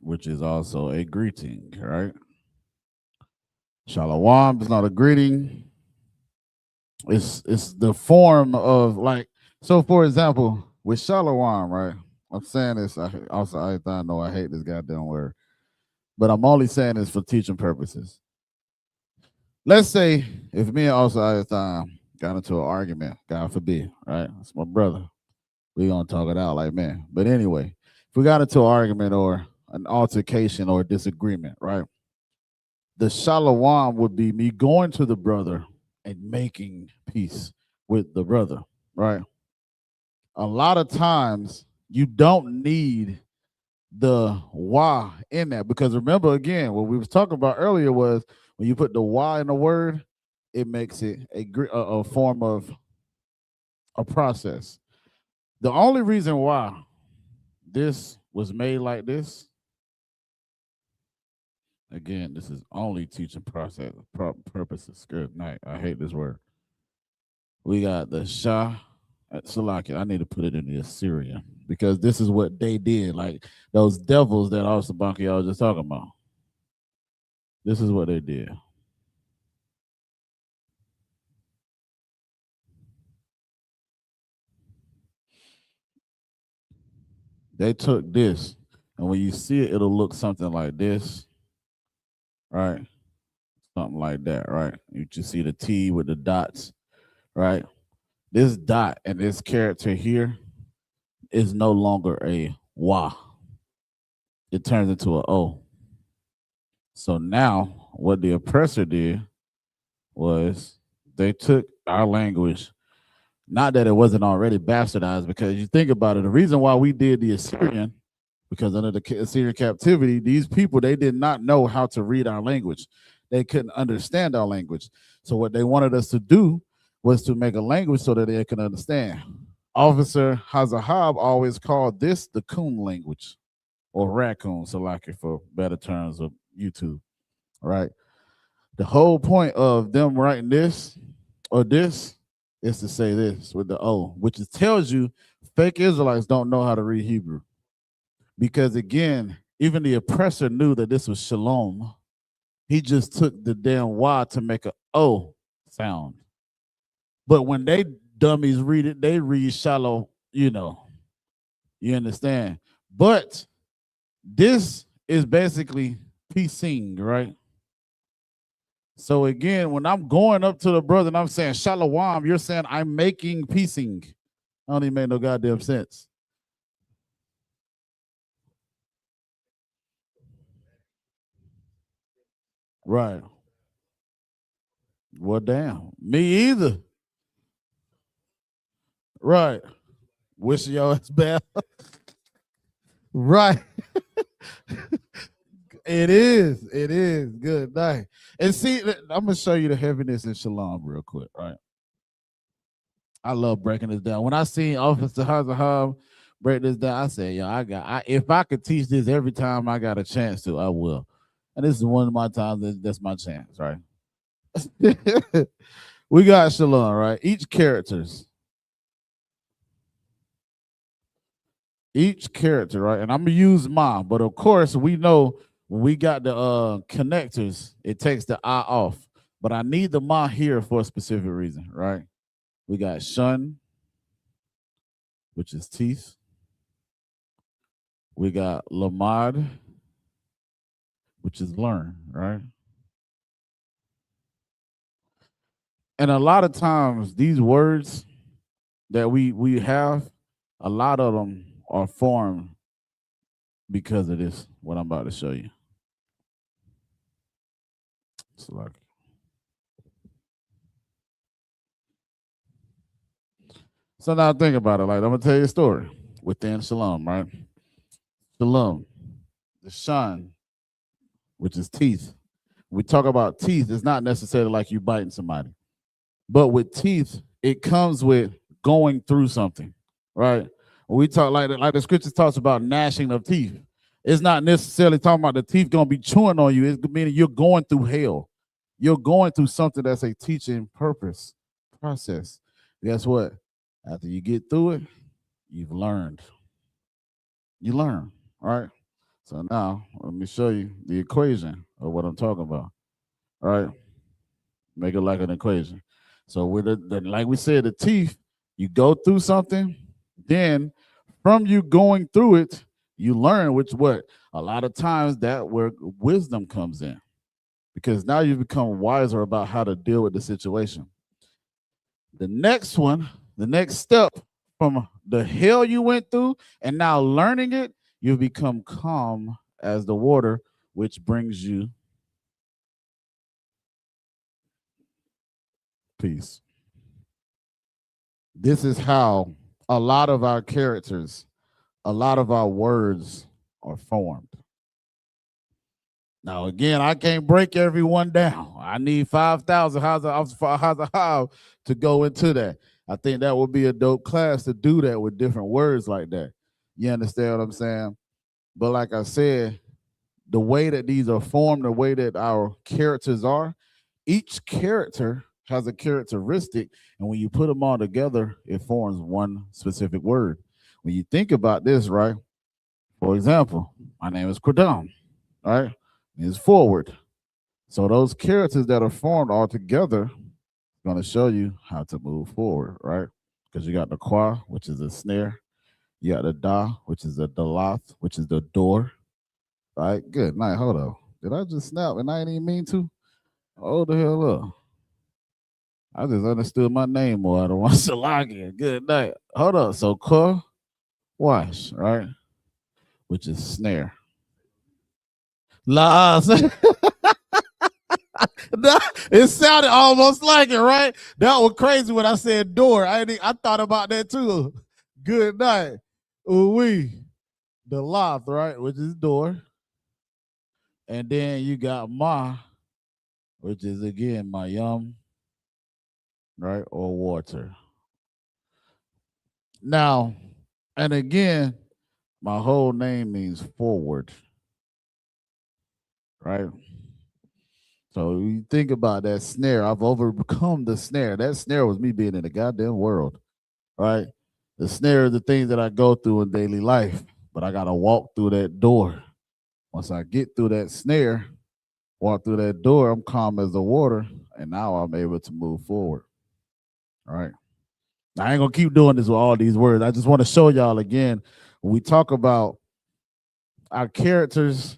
which is also a greeting, right? Shalom is not a greeting. It's the form of like, so for example, with shalom, right? I'm saying this, I know I hate this goddamn word, but I'm only saying this for teaching purposes. Let's say if me and also Ayathan got into an argument, God forbid, right? It's my brother. We're gonna talk it out like man. But anyway, if we got into an argument or an altercation or a disagreement, right? The shalom would be me going to the brother and making peace with the brother, right? A lot of times you don't need the why in that because remember again what we was talking about earlier was when you put the why in a word, it makes it a form of a process. The only reason why this was made like this, again, this is only teaching process purposes. Good night. I hate this word. We got the Shah at Salaki. I need to put it in the Assyrian because this is what they did. Like those devils that also Banki I was just talking about. This is what they did. They took this, and when you see it, it'll look something like this, right? Something like that, right? You just see the T with the dots, right? This dot and this character here is no longer a wa. It turns into an O. So now what the oppressor did was they took our language, not that it wasn't already bastardized, because you think about it, the reason why we did the Assyrian, because under the Assyrian captivity, these people, they did not know how to read our language. They couldn't understand our language. So what they wanted us to do was to make a language so that they could understand. Officer Hazahab always called this the coon language, or raccoon, Salaki for better terms of YouTube, right? The whole point of them writing this or this is to say this with the O, which tells you fake Israelites don't know how to read Hebrew. Because again, even the oppressor knew that this was shalom. He just took the damn Y to make a O sound. But when they dummies read it, they read shallow, you understand? But this is basically piecing, right? So again, when I'm going up to the brother and I'm saying shalom, you're saying I'm making piecing. I don't even make no goddamn sense. Right. Well, damn. Me either. Right. Wishing your ass bad. Right. It is. It is. Good night. And see, I'm going to show you the heaviness in shalom real quick, right? I love breaking this down. When I see Officer Hazahab break this down, I say, yo, if I could teach this every time I got a chance to, I will. And this is one of my times. That's my chance, right? We got shalom, right? Each character, right? And I'm gonna use mine, but of course we know when we got the connectors, it takes the I off. But I need the ma here for a specific reason, right? We got shun, which is teeth. We got lamad, which is learn, right? And a lot of times these words that we have, a lot of them are formed because of this, what I'm about to show you. So now think about it. Like, I'm gonna tell you a story within shalom, right? Shalom, the shun, which is teeth. We talk about teeth, it's not necessarily like you biting somebody. But with teeth, it comes with going through something, right? When we talk like the scriptures talks about gnashing of teeth, it's not necessarily talking about the teeth gonna be chewing on you. It's meaning you're going through hell. You're going through something that's a teaching purpose process. Guess what? After you get through it, you've learned. You learn, right? So now let me show you the equation of what I'm talking about. All right, make it like an equation. So with like we said, the teeth, you go through something, then from you going through it, you learn, which what a lot of times that where wisdom comes in, because now you become wiser about how to deal with the situation. The next one, the next step from the hell you went through and now learning it, you become calm as the water, which brings you peace. This is how a lot of our characters, a lot of our words are formed. Now, again, I can't break everyone down. I need 5,000 how to go into that. I think that would be a dope class to do that with different words like that. You understand what I'm saying? But like I said, the way that these are formed, the way that our characters are, each character has a characteristic, and when you put them all together, it forms one specific word. When you think about this, right? For example, my name is Qadash, right? It's forward. So those characters that are formed all together going to show you how to move forward, right? Because you got the qua, which is a snare. You got the da, which is a dalath, which is the door. Right? Good night. Hold on. Did I just snap and I didn't even mean to? Hold the hell up. I just understood my name more. I don't want to log in. Good night. Hold up. So ka, wash, right? Which is snare. La. It sounded almost like it, right? That was crazy when I said door. I thought about that too. Good night. We the loft, right, which is door. And then you got ma, which is again my right, or water. Now, and again, my whole name means forward, right? So you think about that snare. I've overcome the snare. That snare was me being in the goddamn world, right? The snare is the things that I go through in daily life, but I gotta walk through that door. Once I get through that snare, walk through that door, I'm calm as the water, and now I'm able to move forward. All right. I ain't gonna keep doing this with all these words. I just want to show y'all again. When we talk about our characters,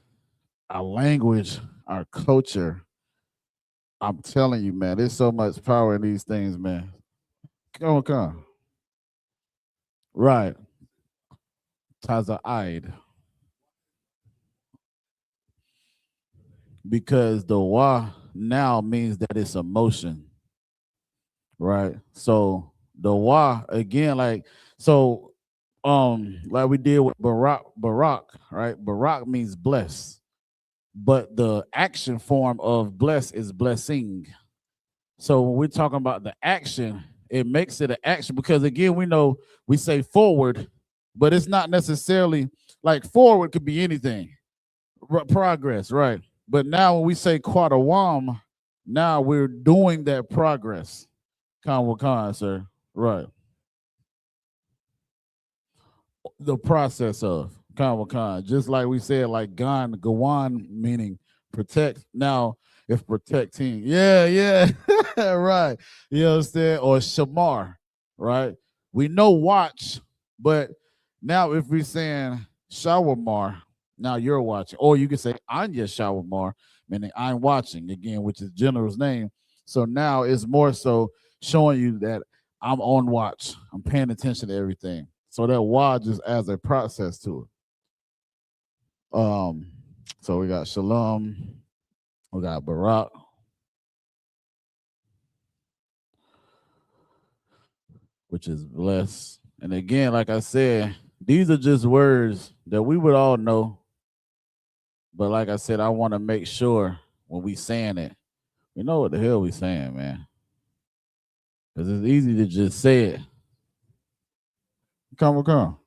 our language, our culture, I'm telling you, man, there's so much power in these things, man. Come. Right. Tazaid. Because the wa now means that it's emotion. Right. So the wa again, like we did with Barak, right? Barak means bless, but the action form of bless is blessing. So when we're talking about the action, it makes it an action because again, we know we say forward, but it's not necessarily like forward could be anything. Progress, right? But now when we say Quadawam, now we're doing that progress. Con, sir. Right. The process of Con. Just like we said, like Gawan meaning protect. Now, if protecting, yeah, right. You know what I'm saying? Or Shamar, right? We know watch, but now if we're saying Shawamar, now you're watching. Or you can say Anya Shawamar, meaning I'm watching again, which is general's name. So now it's more so showing you that I'm on watch. I'm paying attention to everything. So that why just adds a process to it. So we got Shalom, we got Barak, which is blessed. And again, like I said, these are just words that we would all know. But like I said, I want to make sure when we saying it, we know what the hell we saying, man. Because it's easy to just say it. Come.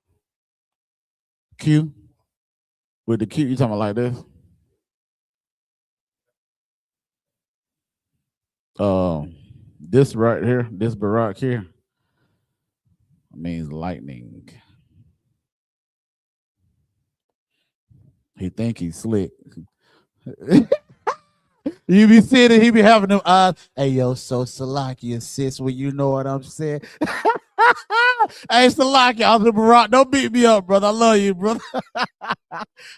Q. With the Q, you talking about like this? This right here, this Barak here, means lightning. He think he's slick. You be seeing it, he be having them eyes. Hey, yo, so Salakia, sis, when you know what I'm saying. Hey, Salakia, I'm the Barak. Don't beat me up, brother. I love you, brother.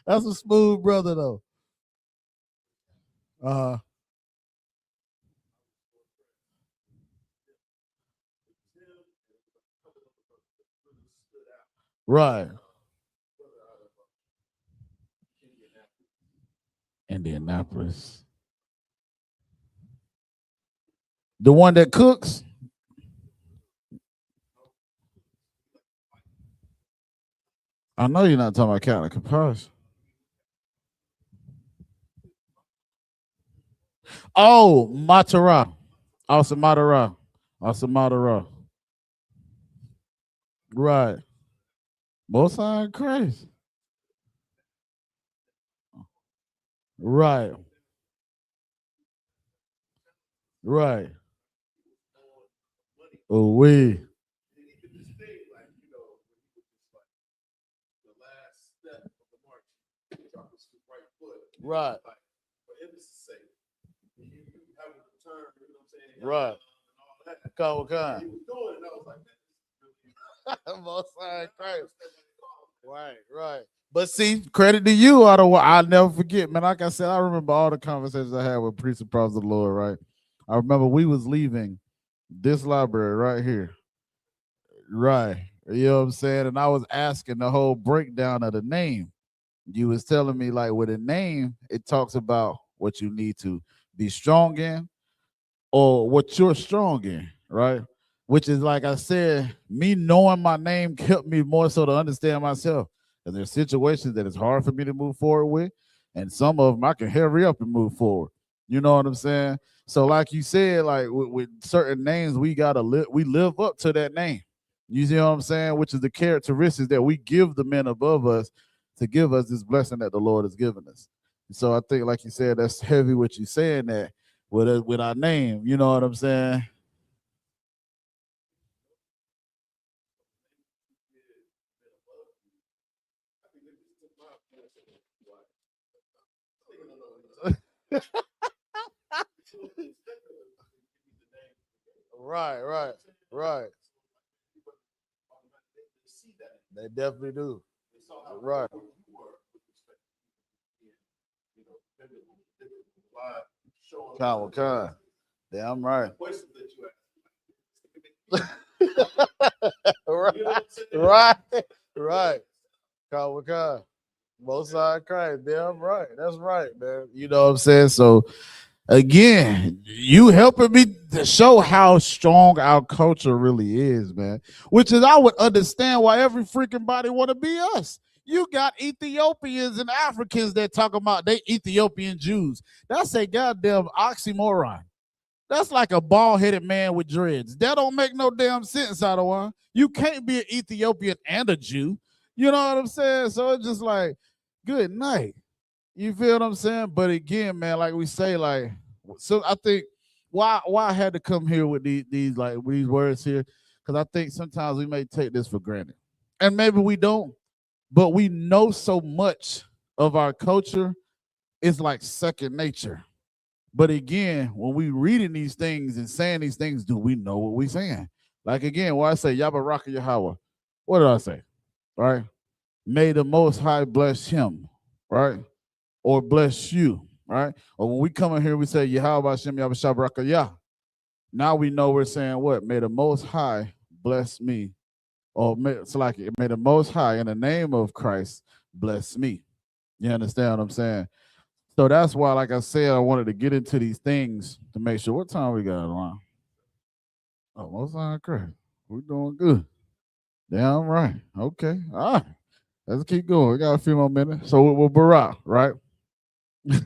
That's a smooth brother, though. Right. Indianapolis. The one that cooks? I know you're not talking about Captain Capash. Oh, Matara. Also Matara. Right. Both sides crazy. Right. Right. Oh, we. Right. Right. Come. Both sides crazy. Right. But see, credit to you. I'll never forget, man. Like I said, I remember all the conversations I had with priests and prophets of the Lord. Right. I remember we was leaving this library right here. Right. You know what I'm saying? And I was asking the whole breakdown of the name. You was telling me like with a name, it talks about what you need to be strong in or what you're strong in, right? Which is like I said, me knowing my name helped me more so to understand myself. Because there's situations that it's hard for me to move forward with, and some of them I can hurry up and move forward. You know what I'm saying? So, like you said, like with certain names, we live up to that name. You see what I'm saying? Which is the characteristics that we give the men above us to give us this blessing that the Lord has given us. So I think, like you said, that's heavy what you're saying that with our name. You know what I'm saying? Right, right, right. They definitely do. Right. Kind. Damn right. Right, right, right. Kind. Both sides crying. Damn right. That's right, man. You know what I'm saying? So again, you helping me to show how strong our culture really is, man. Which is I would understand why every freaking body want to be us. You got Ethiopians and Africans that talk about they Ethiopian Jews. That's a goddamn oxymoron. That's like a bald-headed man with dreads. That don't make no damn sense, out of one. You can't be an Ethiopian and a Jew. You know what I'm saying? So it's just like, good night. You feel what I'm saying? But again, man, like we say, like, so I think why I had to come here with these like with these words here, because I think sometimes we may take this for granted, and maybe we don't, but we know so much of our culture is like second nature. But again, when we reading these things and saying these things, do we know what we saying? Like again, when I say Yabaraka Yahweh, what did I say? Right? May the Most High bless him, right? Or bless you, right? Or when we come in here, we say Yahweh Hashem Yahweh Yah. Now we know we're saying what? May the Most High bless me. Or may, it's like may the Most High in the name of Christ bless me. You understand what I'm saying? So that's why, like I said, I wanted to get into these things to make sure. What time we got around? Oh, most time correct. We're doing good. Damn right. Okay. All right. Let's keep going. We got a few more minutes. So we're Barack, right? With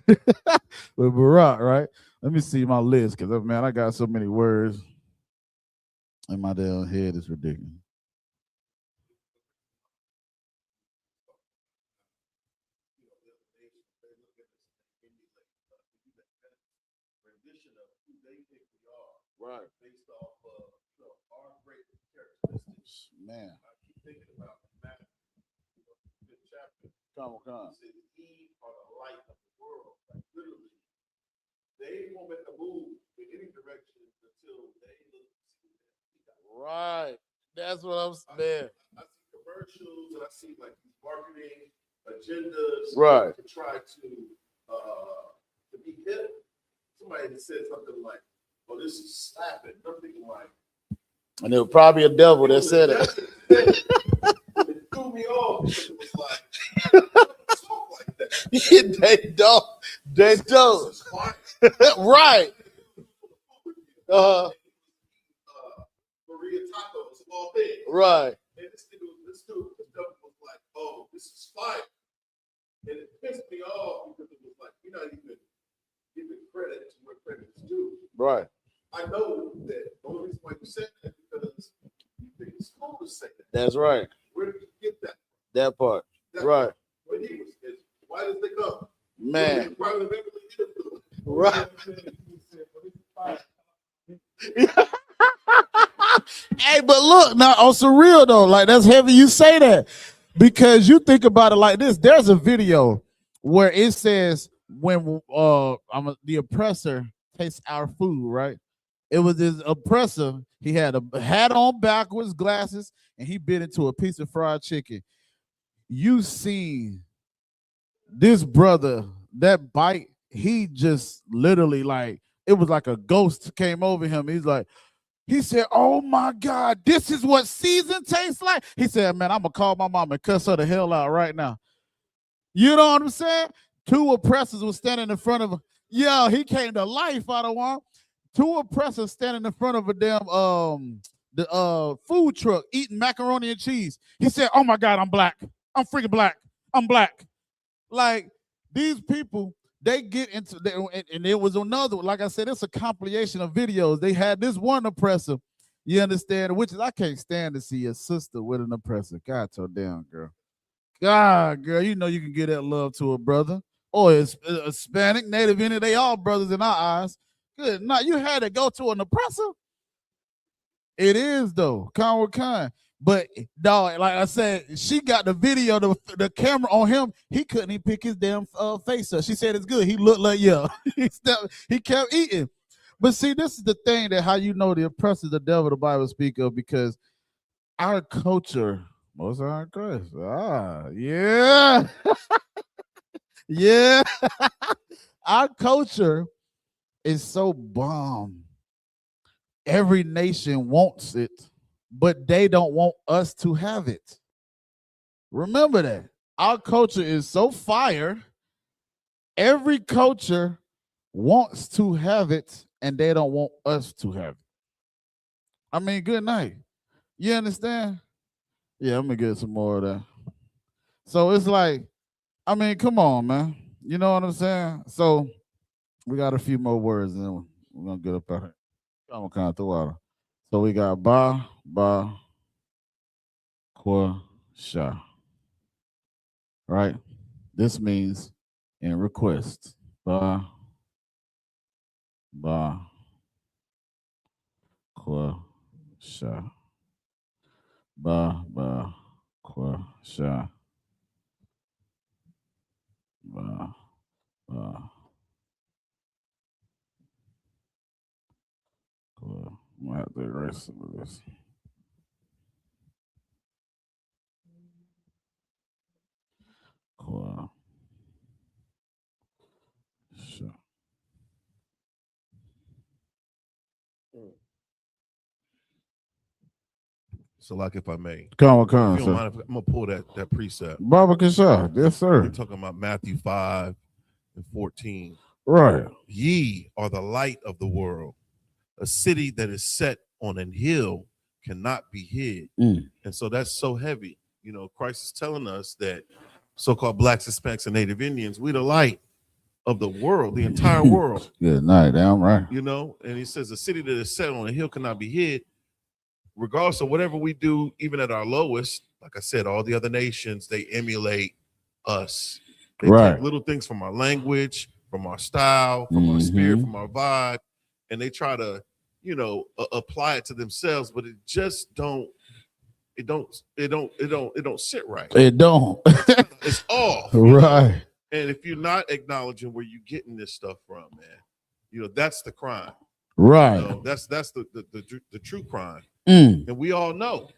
Barack, right? Let me see my list because man, I got so many words in my damn head. It's ridiculous. Right. Based off of our great characteristics. Man. I keep thinking about that. Good chapter. Come on. It says, "Ye are the light of the world." Like literally, they won't make a move in any direction until they look. Right. That's what I'm saying. I see commercials and I see like these marketing agendas. Right. To try to be hip. Somebody said something like, "Oh, this is slapping." I'm thinking like, and it was probably a devil that said it. It threw me off because it was like, talk like that. They don't. Right. Maria tacos of all things. Right. And this dude was like, "Oh, this is fire," and it pissed me off because it was like, you're not even giving credit to where credit is due. Right. I know that the only reason why you said that because you think it's cool to say that. That's right. Where did you get that? That part. Right. When he was, why did they come? Man. Right. Hey, but look now on surreal though, like that's heavy. You say that because you think about it like this. There's a video where it says when the oppressor takes our food, right? It was this oppressor. He had a hat on backwards, glasses, and he bit into a piece of fried chicken. You see this brother, that bite, he just literally like it was like a ghost came over him. He said, "Oh my God, this is what season tastes like." He said, "Man, I'm gonna call my mom and cuss her the hell out right now." You know what I'm saying? Two oppressors were standing in front of him. Yeah, he came to life out of one. Two oppressors standing in front of a damn the food truck eating macaroni and cheese. He said, "Oh my God, I'm black. I'm freaking black. I'm black." Like these people, they get into and it was another, like I said, it's a compilation of videos. They had this one oppressor, you understand, which is I can't stand to see a sister with an oppressor. God, so damn girl. God, girl, you know you can give that love to a brother or a Hispanic, Native Indian. They all brothers in our eyes. Good night. You had to go to an oppressor. It is though, con with con. But dog, like I said, she got the video, the camera on him. He couldn't even pick his damn face up. She said it's good. He looked like he kept eating. But see, this is the thing that how you know the oppressor, the devil, the Bible speak of, because our culture, most of our Christ. Yeah. Yeah. Our culture is so bomb. Every nation wants it, but they don't want us to have it. Remember that. Our culture is so fire. Every culture wants to have it, and they don't want us to have it. I mean, good night. You understand? Yeah, I'm gonna get some more of that. So it's like, I mean, come on, man. You know what I'm saying? So we got a few more words, and then we're gonna get up out here. I'm kind of throw out. So we got qua, sha. Right? This means in request. Ba, qua, sha. Ba, qua, sha. Ba, qua. I'm gonna have to erase some of this. Qua, sha. So, like, if I may, Come, if you don't mind, I'm gonna pull that precept. Baba Kasha, yes, sir. We're talking about Matthew 5:14. Right. Ye are the light of the world. A city that is set on an hill cannot be hid. And so that's so heavy. You know, Christ is telling us that so-called blacks, Hispanics, and Native Indians, we the light of the world, the entire world. Good night, damn right. You know, and he says a city that is set on a hill cannot be hid. Regardless of whatever we do, even at our lowest, like I said, all the other nations, they emulate us. They take little things from our language, from our style, from our spirit, from our vibe, and they try to, you know, apply it to themselves, but it just don't sit right. It don't. It's off. Right. And if you're not acknowledging where you're getting this stuff from, man, you know, that's the crime. Right. You know, that's the true crime. And we all know.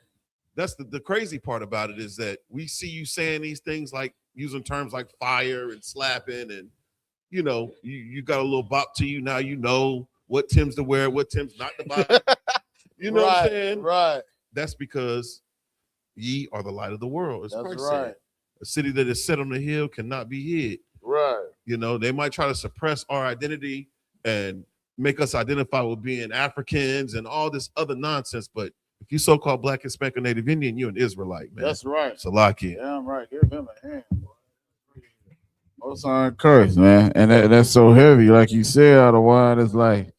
That's the crazy part about it, is that we see you saying these things, like using terms like fire and slapping, and you know, you got a little bop to you now. You know what Tim's to wear, what Tim's not to buy. You know what I'm saying? Right. That's because ye are the light of the world. That's right. Said. A city that is set on the hill cannot be hid. Right. You know, they might try to suppress our identity and make us identify with being Africans and all this other nonsense, but if you so-called black, Hispanic, or Native Indian, you're an Israelite, man. That's right. Salaki. Yeah, I'm right. Give him a hand. Most on curse, man. And that's so heavy. Like you said, out of wine, it's like,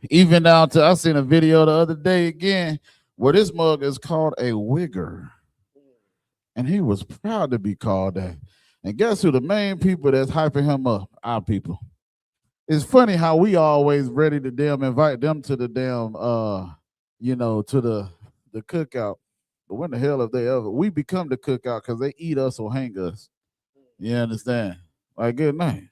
even down to, I seen a video the other day again where this mug is called a wigger. And he was proud to be called that. And guess who the main people that's hyping him up? Our people. It's funny how we always ready to damn invite them to the damn you know, to the cookout. But when the hell have they ever, we become the cookout because they eat us or hang us. You understand? Like, good night.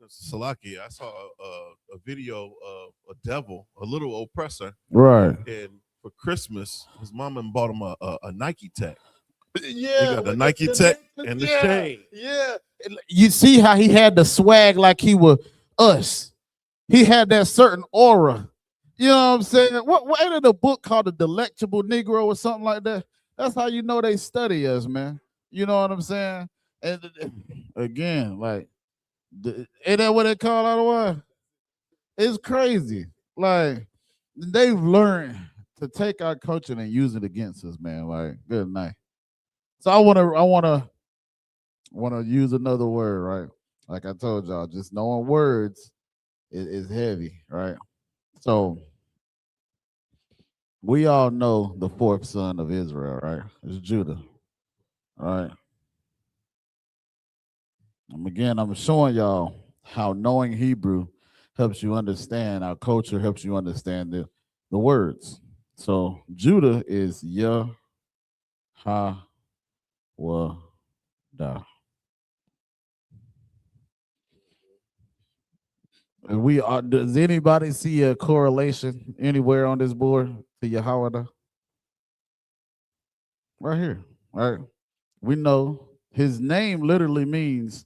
Salaki, I saw a video of a devil, a little oppressor. Right. And for Christmas, his mama bought him a Nike Tech. Yeah. He got the Nike Tech and the chain. Yeah. You see how he had the swag like he was us. He had that certain aura. You know what I'm saying? What ain't it a book called The Delectable Negro or something like that? That's how you know they study us, man. You know what I'm saying? And again, like, ain't that what they call otherwise? It's crazy. Like, they've learned to take our culture and use it against us, man. Like, good night. So I wanna use another word, right? Like I told y'all, just knowing words is heavy, right? So we all know the fourth son of Israel, right? It's Judah, right? And again, I'm showing y'all how knowing Hebrew helps you understand. Our culture helps you understand the words. So Judah is YAHANNA. And we are. Does anybody see a correlation anywhere on this board to YAHANNA? Right here. Right. We know his name literally means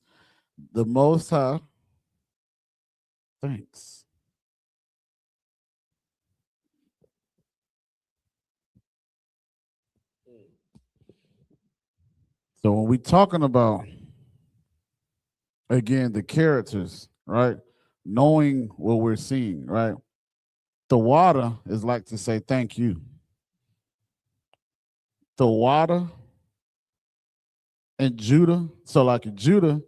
the Most High thanks. So when we talking about, again, the characters, right? Knowing what we're seeing, right? The water is like to say thank you. The water and Judah, so like Judah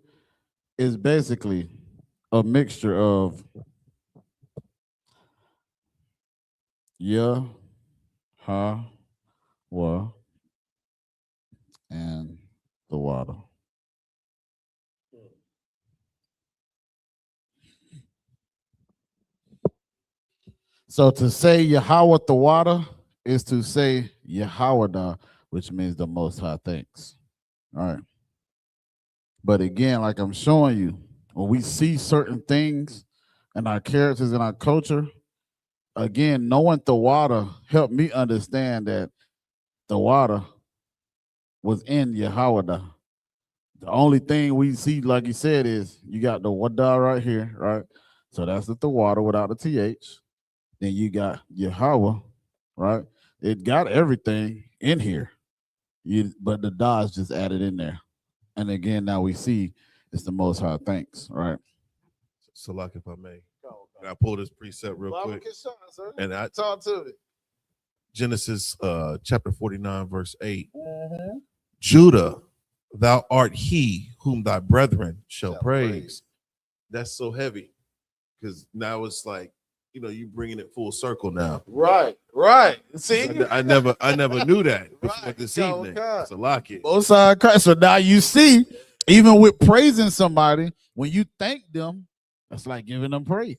is basically a mixture of Yahweh and the water. So to say Yahweh the water is to say Yahweh, which means the Most High thanks. All right. But again, like I'm showing you, when we see certain things in our characters in our culture, again, knowing the water helped me understand that the water was in Yahweh. The only thing we see, like you said, is you got the Wada right here, right? So that's the water without the TH. Then you got Yahweh, right? It got everything in here, but the Da is just added in there. And again, now we see it's the Most High thanks, right? Salak, if I may. I pull this precept real quick. And I talk to it. Genesis chapter 49, verse 8. Mm-hmm. Judah, thou art he whom thy brethren shall praise. That's so heavy. Because now it's like, you bringing it full circle now. Right. See, I never knew that before this evening. It's a lock it. Both sides Christ. So now you see, even with praising somebody, when you thank them, that's like giving them praise.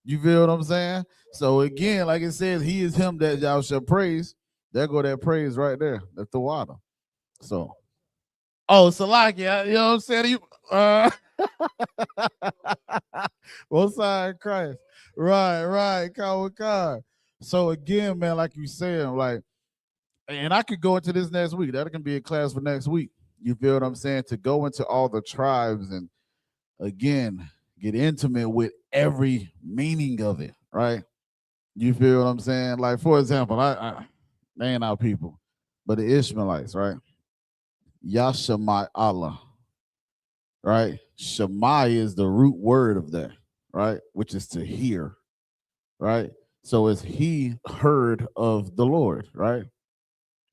You feel what I'm saying? So again, like it says, he is him that y'all shall praise. There go that praise right there. That's the water. So, Salaki, you know what I'm saying? Both sides Christ. Right. God. So again, man, like you said, like, and I could go into this next week. That can be a class for next week. You feel what I'm saying? To go into all the tribes and again get intimate with every meaning of it, right? You feel what I'm saying? Like, for example, they ain't our people, but the Ishmaelites, right? Yashemai Allah, right? Shemai is the root word of that, right? Which is to hear, right? So it's he heard of the Lord, right?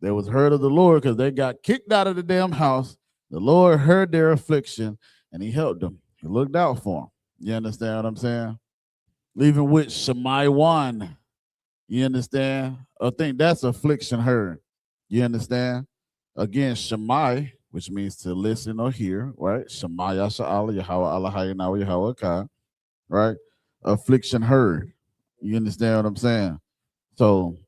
They was heard of the Lord because they got kicked out of the damn house. The Lord heard their affliction and he helped them. He looked out for them. You understand what I'm saying? Leaving with Shemai 1. You understand? I think that's affliction heard. You understand? Again, Shemai, which means to listen or hear, right? Shemai Yasha'Allah, Yahweh Allah Hayanawa, Yahweh Ka, right? Affliction heard. You understand what I'm saying? So,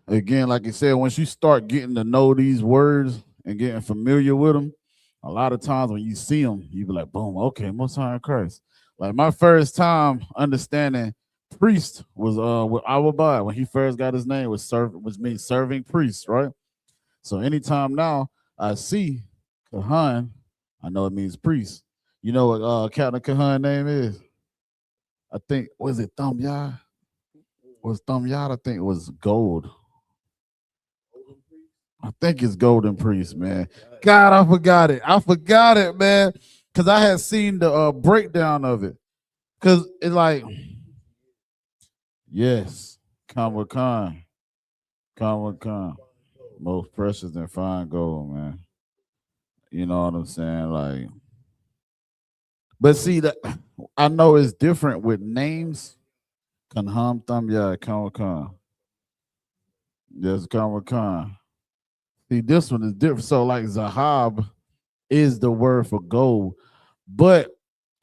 again, like I said, once you start getting to know these words and getting familiar with them, a lot of times when you see them, you be like, boom, okay, Most High in Christ. Like my first time understanding priest was with I.S.U.P.K when he first got his name, which means serving priest, right? So anytime now I see Kahan, I know it means priest. You know what Captain Kahan name is? I think, was it Thumb Yah? Was Thumb Yah? I think it was Gold. I think it's Golden Priest, man. God, I forgot it, man. Because I had seen the breakdown of it. Because it's like, yes, Khan. Most precious than fine gold, man. You know what I'm saying? Like, but see that I know it's different with names. Kanham Thumb Yah, Khan. Yes, Khan. See, this one is different. So, like, Zahab is the word for gold. But,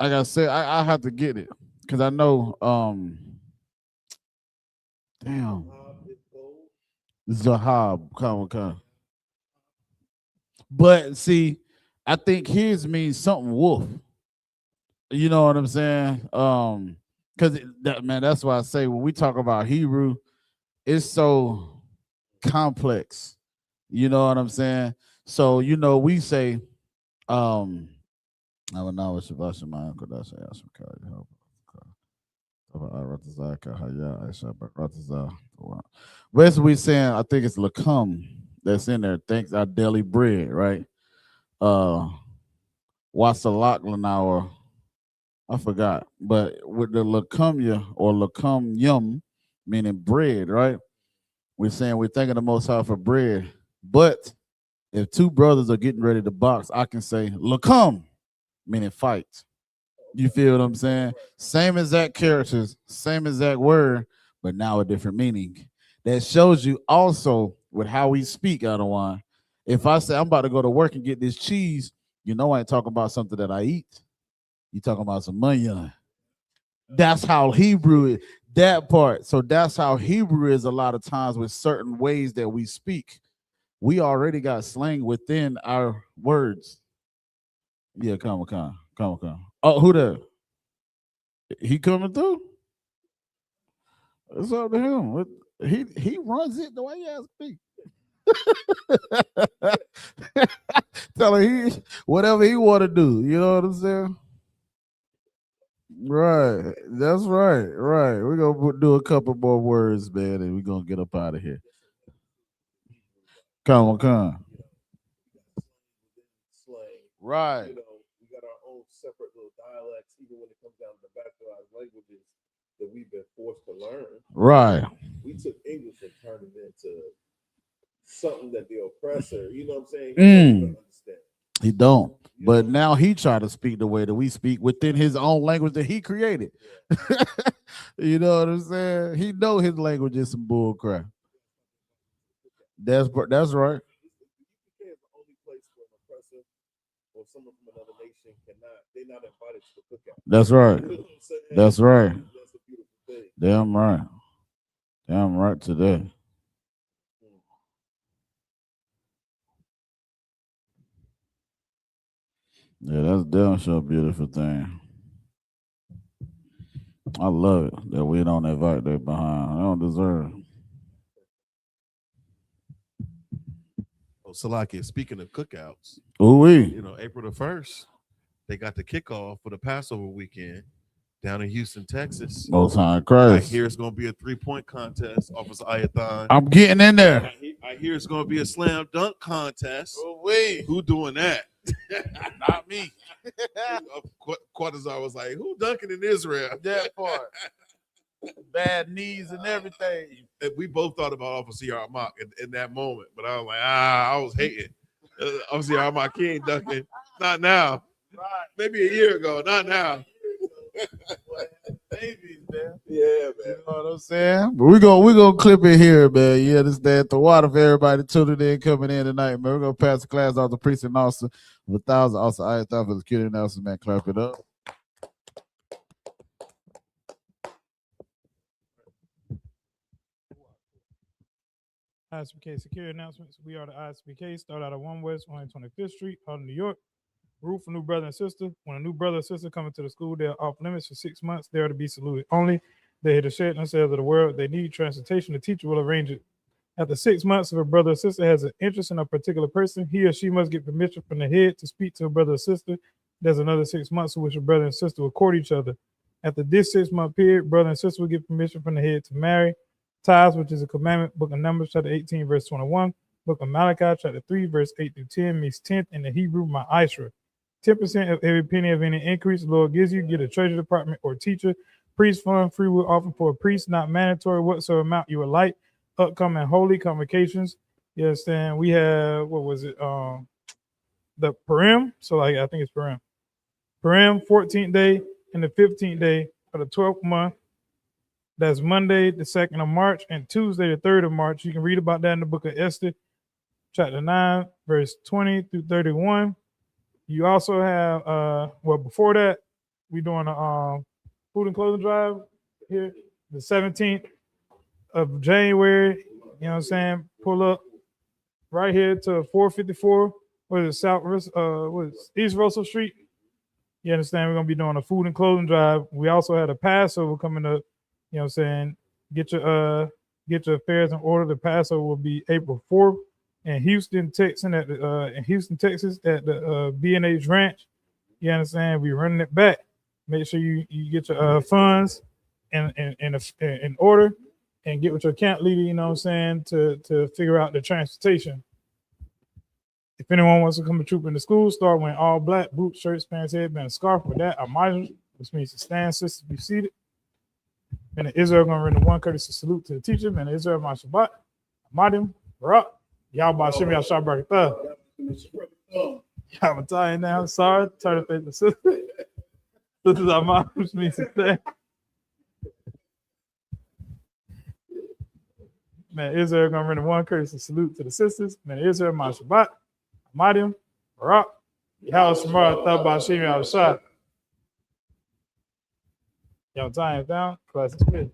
like I said, I have to get it. because I know damn Zahab, come. But see, I think his means something wolf. You know what I'm saying? Because that man, that's why I say when we talk about Hebrew, it's so complex. You know what I'm saying? So we say, I would know what Shabbat my uncle Qadash I.S.U.P.K. Basically, we saying I think it's Lacum that's in there. Thanks our daily bread, right? Wasalak Lanauer, I forgot, but with the Lacumya or Lacum Yum, meaning bread, right? We're saying we're thanking the Most High for bread, but if two brothers are getting ready to box, I can say Lacum, meaning fight. You feel what I'm saying? Same exact characters, same exact word, but now a different meaning. That shows you also with how we speak, Adawan. If I say I'm about to go to work and get this cheese, I ain't talking about something that I eat. You talking about some money. That's how Hebrew is, that part. So that's how Hebrew is a lot of times with certain ways that we speak. We already got slang within our words. Yeah, come on. Oh, who that? He coming through? It's up to him. He runs it the way he has to be. Tell him whatever he want to do. You know what I'm saying? Right. That's right. Right. We're gonna do a couple more words, man, and we're gonna get up out of here. Come. Right. We got our own separate little dialects, even when it comes down to the bastardized languages that we've been forced to learn. Right. We took English and turned it into something that the oppressor, you know what I'm saying? He don't even understand. He don't. But now he try to speak the way that we speak within his own language that he created. Yeah. You know what I'm saying? He know his language is some bull crap. That's right. The UK is the only place where an oppressor or someone from another nation they're not invited to the cookout. That's right. You know what I'm saying? That's right. That's a beautiful thing. Damn right today. Yeah, that's damn sure a beautiful thing. I love it that we don't invite that behind. I don't deserve it. Oh, Salakia, speaking of cookouts, Ooh-wee. April the 1st, they got the kickoff for the Passover weekend down in Houston, Texas. Most High Christ. I hear it's going to be a 3-point contest, Officer Ayathon. I'm getting in there. I hear it's going to be a slam dunk contest. Ooh-wee. Who doing that? Not me. Qadash was like, who dunking in Israel? That part. Bad knees and everything. And we both thought about Officer Yarmak in that moment, but I was like, I was hating. Officer Yarmak, he ain't dunking. Not now. Right. Maybe a year ago. Not now. Babies, man. Yeah, man. You know what I'm saying? But we're gonna clip it here, man. You understand? The water for everybody tuning in, coming in tonight, man. We're gonna pass the class off to precinct officer of 1,000. Also, I thought for the security announcement, man. Clap it up. I.S.U.P.K security announcements. We are the I.S.U.P.K. Start out at 1 West 125th Street, Harlem, New York. Rule for new brother and sister. When a new brother or sister come into the school, they are off limits for 6 months. They are to be saluted only. They here to share themselves of the world. They need transportation. The teacher will arrange it. After 6 months, if a brother or sister has an interest in a particular person, he or she must get permission from the head to speak to a brother or sister. There's another 6 months in which a brother and sister will court each other. After this 6-month period, brother and sister will get permission from the head to marry. Tithes, which is a commandment, Book of Numbers, chapter 18, verse 21. Book of Malachi, chapter 3, verse 8 through 10, means 10th in the Hebrew, ma'asra. 10% of every penny of any increase the Lord gives you, get a treasury department or teacher. Priest fund, free will offer for a priest, not mandatory whatsoever amount you would like. Upcoming holy convocations. You understand? We have, what was it? The Purim. So I think it's Purim. Purim, 14th day and the 15th day of the 12th month. That's Monday, the 2nd of March, and Tuesday, the 3rd of March. You can read about that in the book of Esther, chapter 9, verse 20 through 31. You also have, before that, we're doing food and clothing drive here, the 17th of January. You know what I'm saying? Pull up right here to 454. What is it, East Russell Street? You understand? We're gonna be doing a food and clothing drive. We also had a Passover coming up. You know what I'm saying? Get your affairs in order. The Passover will be April 4th in Houston, Texas, at the B&H Ranch. You understand? We're running it back. Make sure you get your funds in order and get with your camp leader, you know what I'm saying, to figure out the transportation. If anyone wants to come and troop in the school, start wearing all black, boots, shirts, pants, headband, scarf. With that, a miser, which means to stand, sisters, be seated. And Israel going to render one courtesy salute to the teacher. And Israel, my Shabbat, Amadim, Barak, Yahweh, Shem, Yahshua, Barakatah. I'm tying now. Sorry, turn to the sister. This is our mom, which means to stand. Man, Israel going to render one courtesy salute to the sisters. Man, Israel, my Shabbat, Amadim, Barak, Yahweh, Shemar, Thabah, Shem, Yahshua. Y'all tying it down? Class is good.